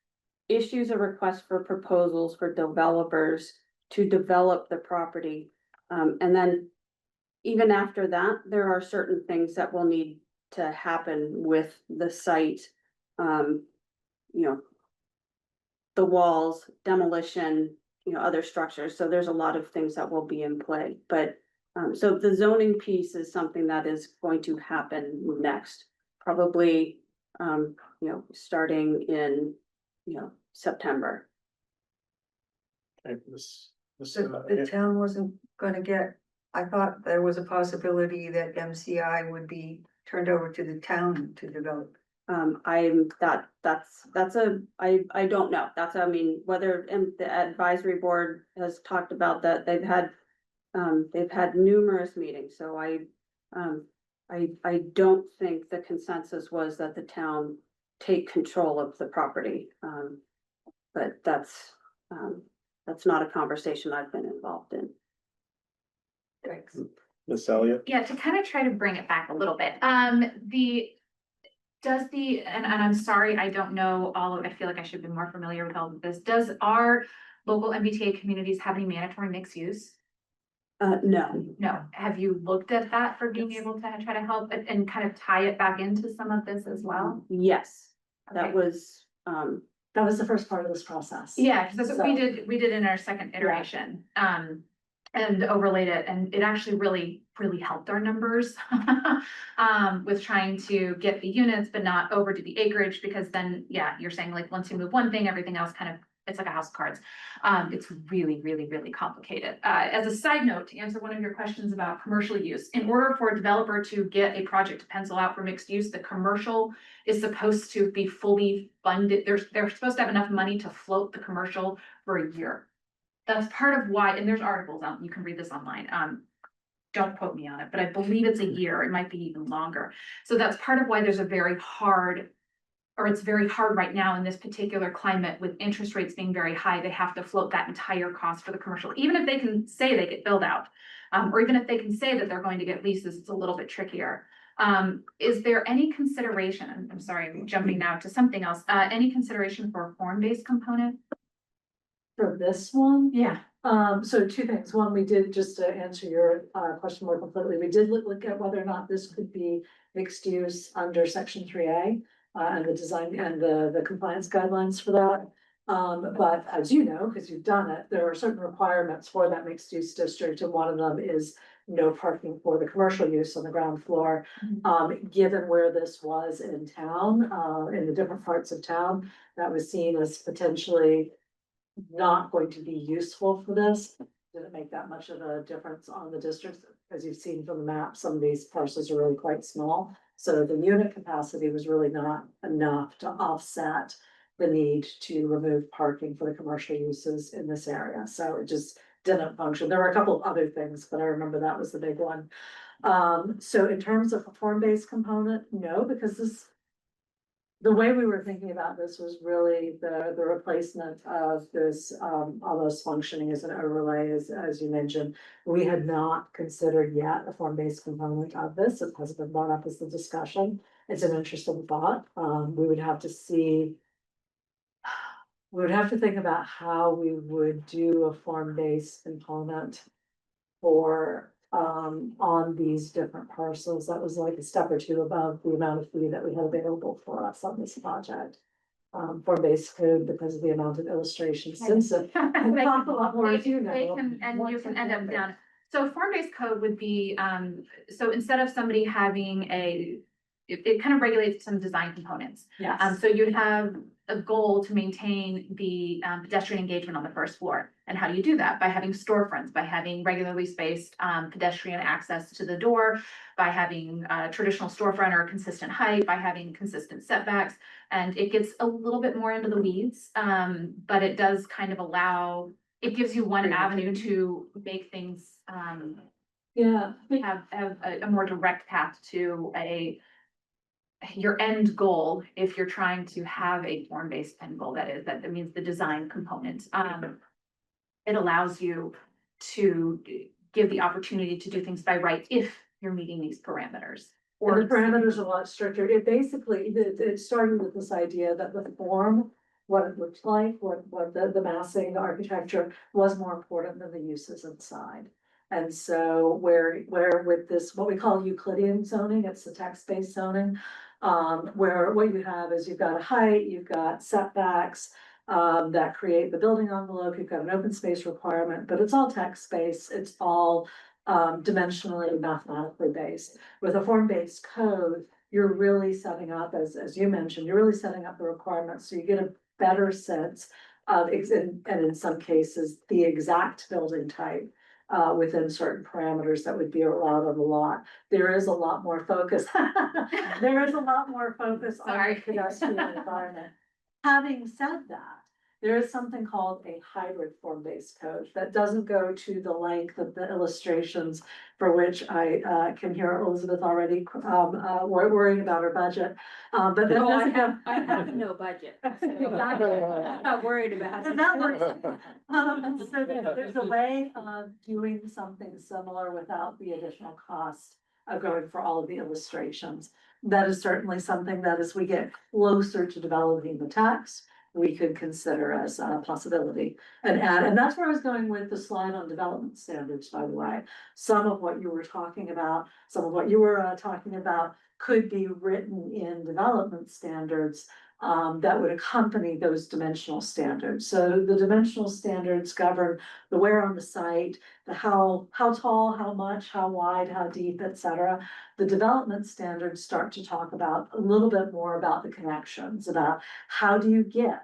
issues a request for proposals for developers to develop the property. And then even after that, there are certain things that will need to happen with the site. The walls, demolition, other structures. So there's a lot of things that will be in play, but so the zoning piece is something that is going to happen next, probably, starting in, September. Okay, The town wasn't gonna get, I thought there was a possibility that MCI would be turned over to the town to develop. I don't know. Whether the advisory board has talked about that, they've had numerous meetings, so I don't think the consensus was that the town take control of the property. But that's not a conversation I've been involved in. Thanks. Miss Elliott? Yeah, to kind of try to bring it back a little bit, and I'm sorry, I don't know I feel like I should be more familiar with all of this. Does our local MBTA communities have any mandatory mixed use? No. No. Have you looked at that for being able to try to help and kind of tie it back into some of this as well? Yes, that Okay. was, That was the first part of this process. Yeah, because that's what we did in our second iteration. And overlaid it, and it actually really helped our numbers. With trying to get the units, but not overdo the acreage, because then, you're saying like, once you move one thing, everything else kind of, it's like a house of cards. It's really complicated. As a side note, to answer one of your questions about commercial use, in order for a developer to get a project to pencil out for mixed use, the commercial is supposed to be fully funded. They're supposed to have enough money to float the commercial for a year. That's part of why, and there's articles out, you can read this online. Don't quote me on it, but I believe it's a year. It might be even longer. So that's part of why there's it's very hard right now in this particular climate with interest rates being very high. They have to float that entire cost for the commercial, even if they can say they get billed out, or even if they can say that they're going to get leases, it's a little bit trickier. Is there any consideration, I'm sorry, I'm jumping now to something else, any consideration for a form-based component? For this one? Yeah. So two things. One, we did, just to answer your question more completely, we did look at whether or not this could be mixed use under section 3A. And the design and the compliance guidelines for that. But as you know, because you've done it, there are certain requirements for that mixed use district, and one of them is no parking for the commercial use on the ground floor. Given where this was in town, in the different parts of town, that was seen as potentially not going to be useful for this. Didn't make that much of a difference on the districts. As you've seen from the map, some of these parcels are really quite small. So the unit capacity was really not enough to offset the need to remove parking for the commercial uses in this area. So it just didn't function. There were a couple of other things, but I remember that was the big one. So in terms of a form-based component, no, because the way we were thinking about this was really the replacement of this, almost functioning as an overlay, as you mentioned. We had not considered yet a form-based component of this. It hasn't been brought up as the discussion. It's an interesting thought. We would have to see. We would have to think about how we would do a form-based component for, on these different parcels. That was like a step or two above the amount of fee that we had available for us on this project. Form-based code, because of the amount of illustrations since it. They Talk a lot more as you they know. can, and you What's can a end up form-based? down. So form-based code would be, so instead of somebody having it kind of regulates some design components. Yes. So you'd have a goal to maintain the pedestrian engagement on the first floor. And how do you do that? By having storefronts, by having regularly spaced pedestrian access to the door, by having a traditional storefront or consistent height, by having consistent setbacks. And it gets a little bit more into the weeds, but it does kind of allow, it gives you one avenue to make things Yeah. have a more direct path to your end goal, if you're trying to have a form-based end goal, that means the design component. It allows you to give the opportunity to do things by right if you're meeting these parameters. Or the parameters are a lot stricter. It basically, it started with this idea that the form, what it looked like, what the massing, the architecture was more important than the uses inside. And so where with this, what we call Euclidean zoning, it's the text-based zoning. Where what you have is you've got a height, you've got setbacks, that create the building envelope, you've got an open space requirement, but it's all text-based, it's all dimensionally, mathematically based. With a form-based code, you're really setting up, as you mentioned, you're really setting up the requirements, so you get a better sense of, and in some cases, the exact building type. Within certain parameters that would be allowed on the lot. There is a lot more focus. There is a lot more focus on the pedestrian environment. Having said that, there is something called a hybrid form-based code that doesn't go to the length of the illustrations, for which I can hear Elizabeth already worrying about her budget. But that doesn't have. I have no budget. I'm not worried about it. That works. So there's a way of doing something similar without the additional cost of going for all of the illustrations. That is certainly something that as we get closer to developing the text, we could consider as a possibility and add, and that's where I was going with the slide on development standards, by the way. Some of what you were talking about, could be written in development standards that would accompany those dimensional standards. So the dimensional standards govern the where on the site, the how tall, how much, how wide, how deep, etc. The development standards start to talk about a little bit more about the connections, about how do you get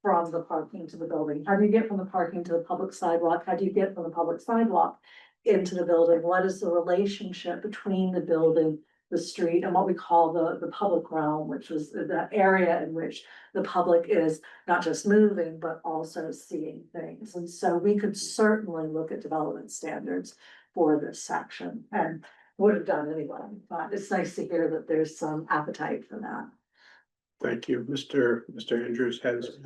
from the parking to the building? How do you get from the parking to the public sidewalk? How do you get from the public sidewalk into the building? What is the relationship between the building, the street, and what we call the public realm, which is the area in which the public is not just moving, but also seeing things. And so we could certainly look at development standards for this section, and would have done anyway, but it's nice to hear that there's some appetite for that. Thank you. Mr. Andrews has.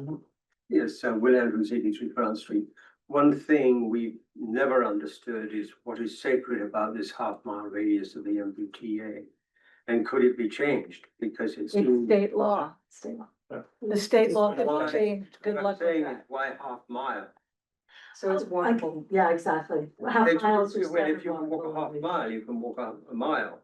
Yes, Will Andrews, 83 Brown Street. One thing we've never understood is what is sacred about this half-mile radius of the MBTA. And could it be changed? Because it's State law. State law. The state law Why- has changed. Good what I'm luck with saying that. is why half mile? So it's walkable. Yeah, exactly. Half If miles are you standard can walk a half walkability. mile, you can walk a mile.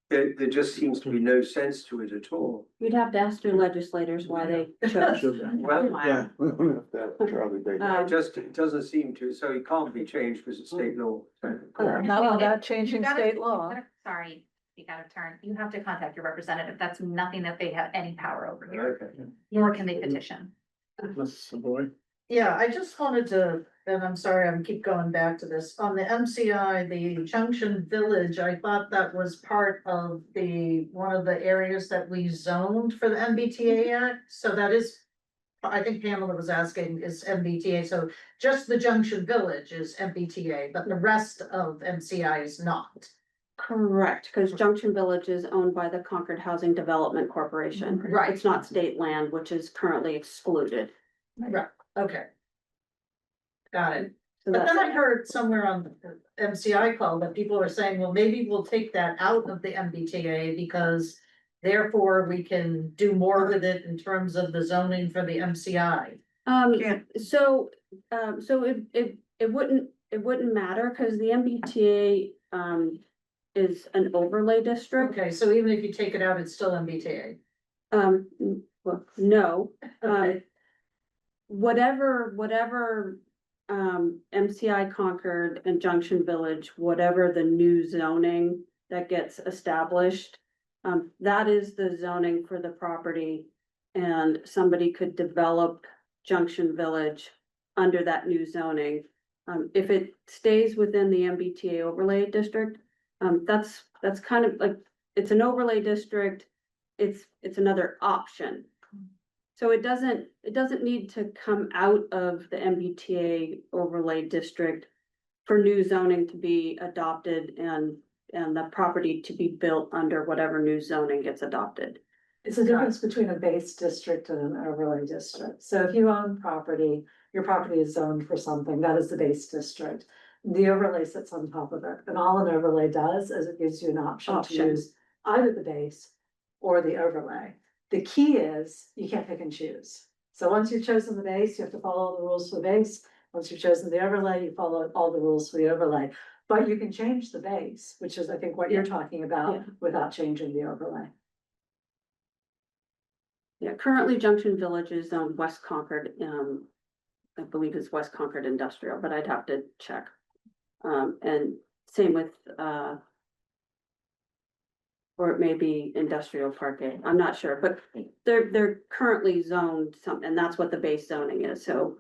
There just seems to be no sense to it at all. You'd have to ask your legislators why they chose. Well, Yeah. it doesn't seem to, so it can't be changed because it's state law. Not without changing state law. Sorry, speak out of turn. You have to contact your representative. That's nothing that they have any power over here, Okay. nor can they petition. Mrs. Savoy. Yeah, I just wanted to, and I'm sorry, I'm keep going back to this, on the MCI, the Junction Village, I thought that was part of one of the areas that we zoned for the MBTA Act, so that is I think Pamela was asking is MBTA, so just the Junction Village is MBTA, but the rest of MCI is not. Correct, because Junction Village is owned by the Concord Housing Development Corporation. Right. It's not state land, which is currently excluded. Right, okay. Got it. So But that's, then I heard somewhere on the MCI call that people are saying, well, maybe we'll take that out of the MBTA because therefore we can do more with it in terms of the zoning for the MCI. so it wouldn't matter, because the MBTA, is an overlay district. Okay, so even if you take it out, it's still MBTA. Well, no, Okay, whatever, MCI Concord and Junction Village, whatever the new zoning that gets established, that is the zoning for the property, and somebody could develop Junction Village under that new zoning. If it stays within the MBTA overlay district, that's kind of like, it's an overlay district, it's another option. So it doesn't need to come out of the MBTA overlay district for new zoning to be adopted and the property to be built under whatever new zoning gets adopted. It's a difference between a base district and an overlay district. So if you own property, your property is zoned for something, that is the base district. The overlay sits on top of it, and all an overlay does is it gives you an option to use either the base or the overlay. The key is you can't pick and choose. So once you've chosen the base, you have to follow all the rules for the base. Once you've chosen the overlay, you follow all the rules for the overlay. But you can change the base, which is I think what you're talking about, without changing the overlay. Yeah, currently Junction Village is on West Concord, I believe it's West Concord Industrial, but I'd have to check. And same with, or it may be Industrial Park A, I'm not sure, but they're currently zoned and that's what the base zoning is, so.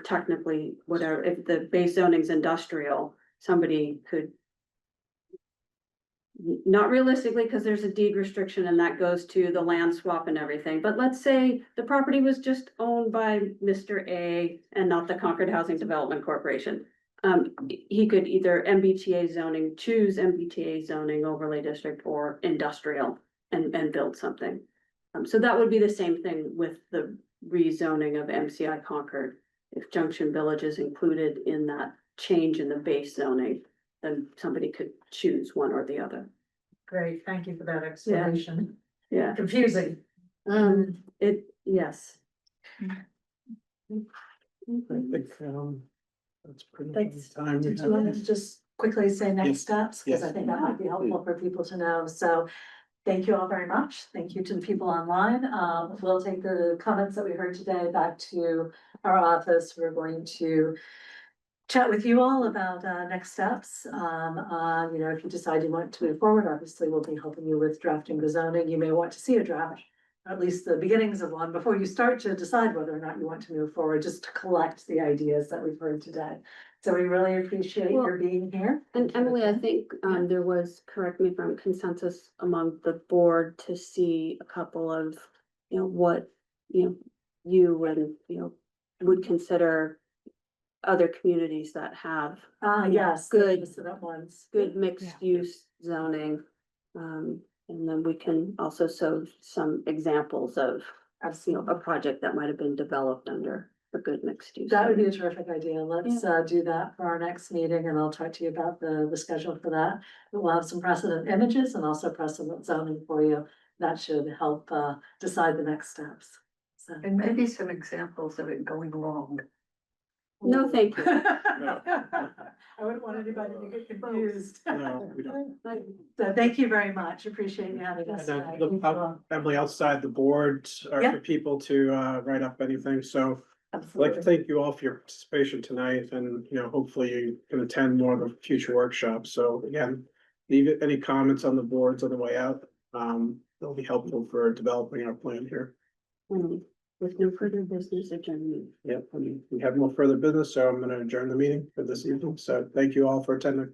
Technically, whatever, if the base zoning's industrial, somebody could. Not realistically, because there's a deed restriction and that goes to the land swap and everything, but let's say the property was just owned by Mr. A and not the Concord Housing Development Corporation. He could either MBTA zoning, choose MBTA zoning overlay district or industrial and build something. So that would be the same thing with the rezoning of MCI Concord. If Junction Village is included in that change in the base zoning, then somebody could choose one or the other. great, thank you for that explanation. Yeah, Confusing. yes. I think, that's pretty much Thanks. the time we Did you want to have. just quickly say next Yes. steps? Because I Yes. think that might be helpful for people to know. So thank you all very much. Thank you to the people online. We'll take the comments that we heard today back to our office. We're going to chat with you all about next steps. If you decide you want to move forward, obviously we'll be helping you with drafting the zoning. You may want to see a draft, or at least the beginnings of one, before you start to decide whether or not you want to move forward, just to collect the ideas that we've heard today. So we really appreciate your being here. And Emily, I think there was, correct me if I'm consensus among the board to see a couple of, what, you and, would consider other communities that have Yes. good, That ones. good mixed use zoning. And then we can also show some examples of, a project that might have been developed under a good mixed use. That would be a terrific idea. Let's do that for our next meeting, and I'll talk to you about the schedule for that. We'll have some precedent images and also precedent zoning for you. That should help decide the next steps. So. And maybe some examples of it going wrong. No, thank you. I wouldn't want anybody to get confused. No, we don't. So thank you very much. Appreciate you having us. And, tonight. Thank you all. Emily, outside the board, are Yeah. for people to write up anything, so. I'd like to thank you all for your participation tonight, and, hopefully you can attend more of the future workshops, so again. Leave any comments on the boards on the way out, they'll be helpful for developing our plan here. With no further business adjournment. Yep, we have no further business, so I'm gonna adjourn the meeting for this evening, so thank you all for attending.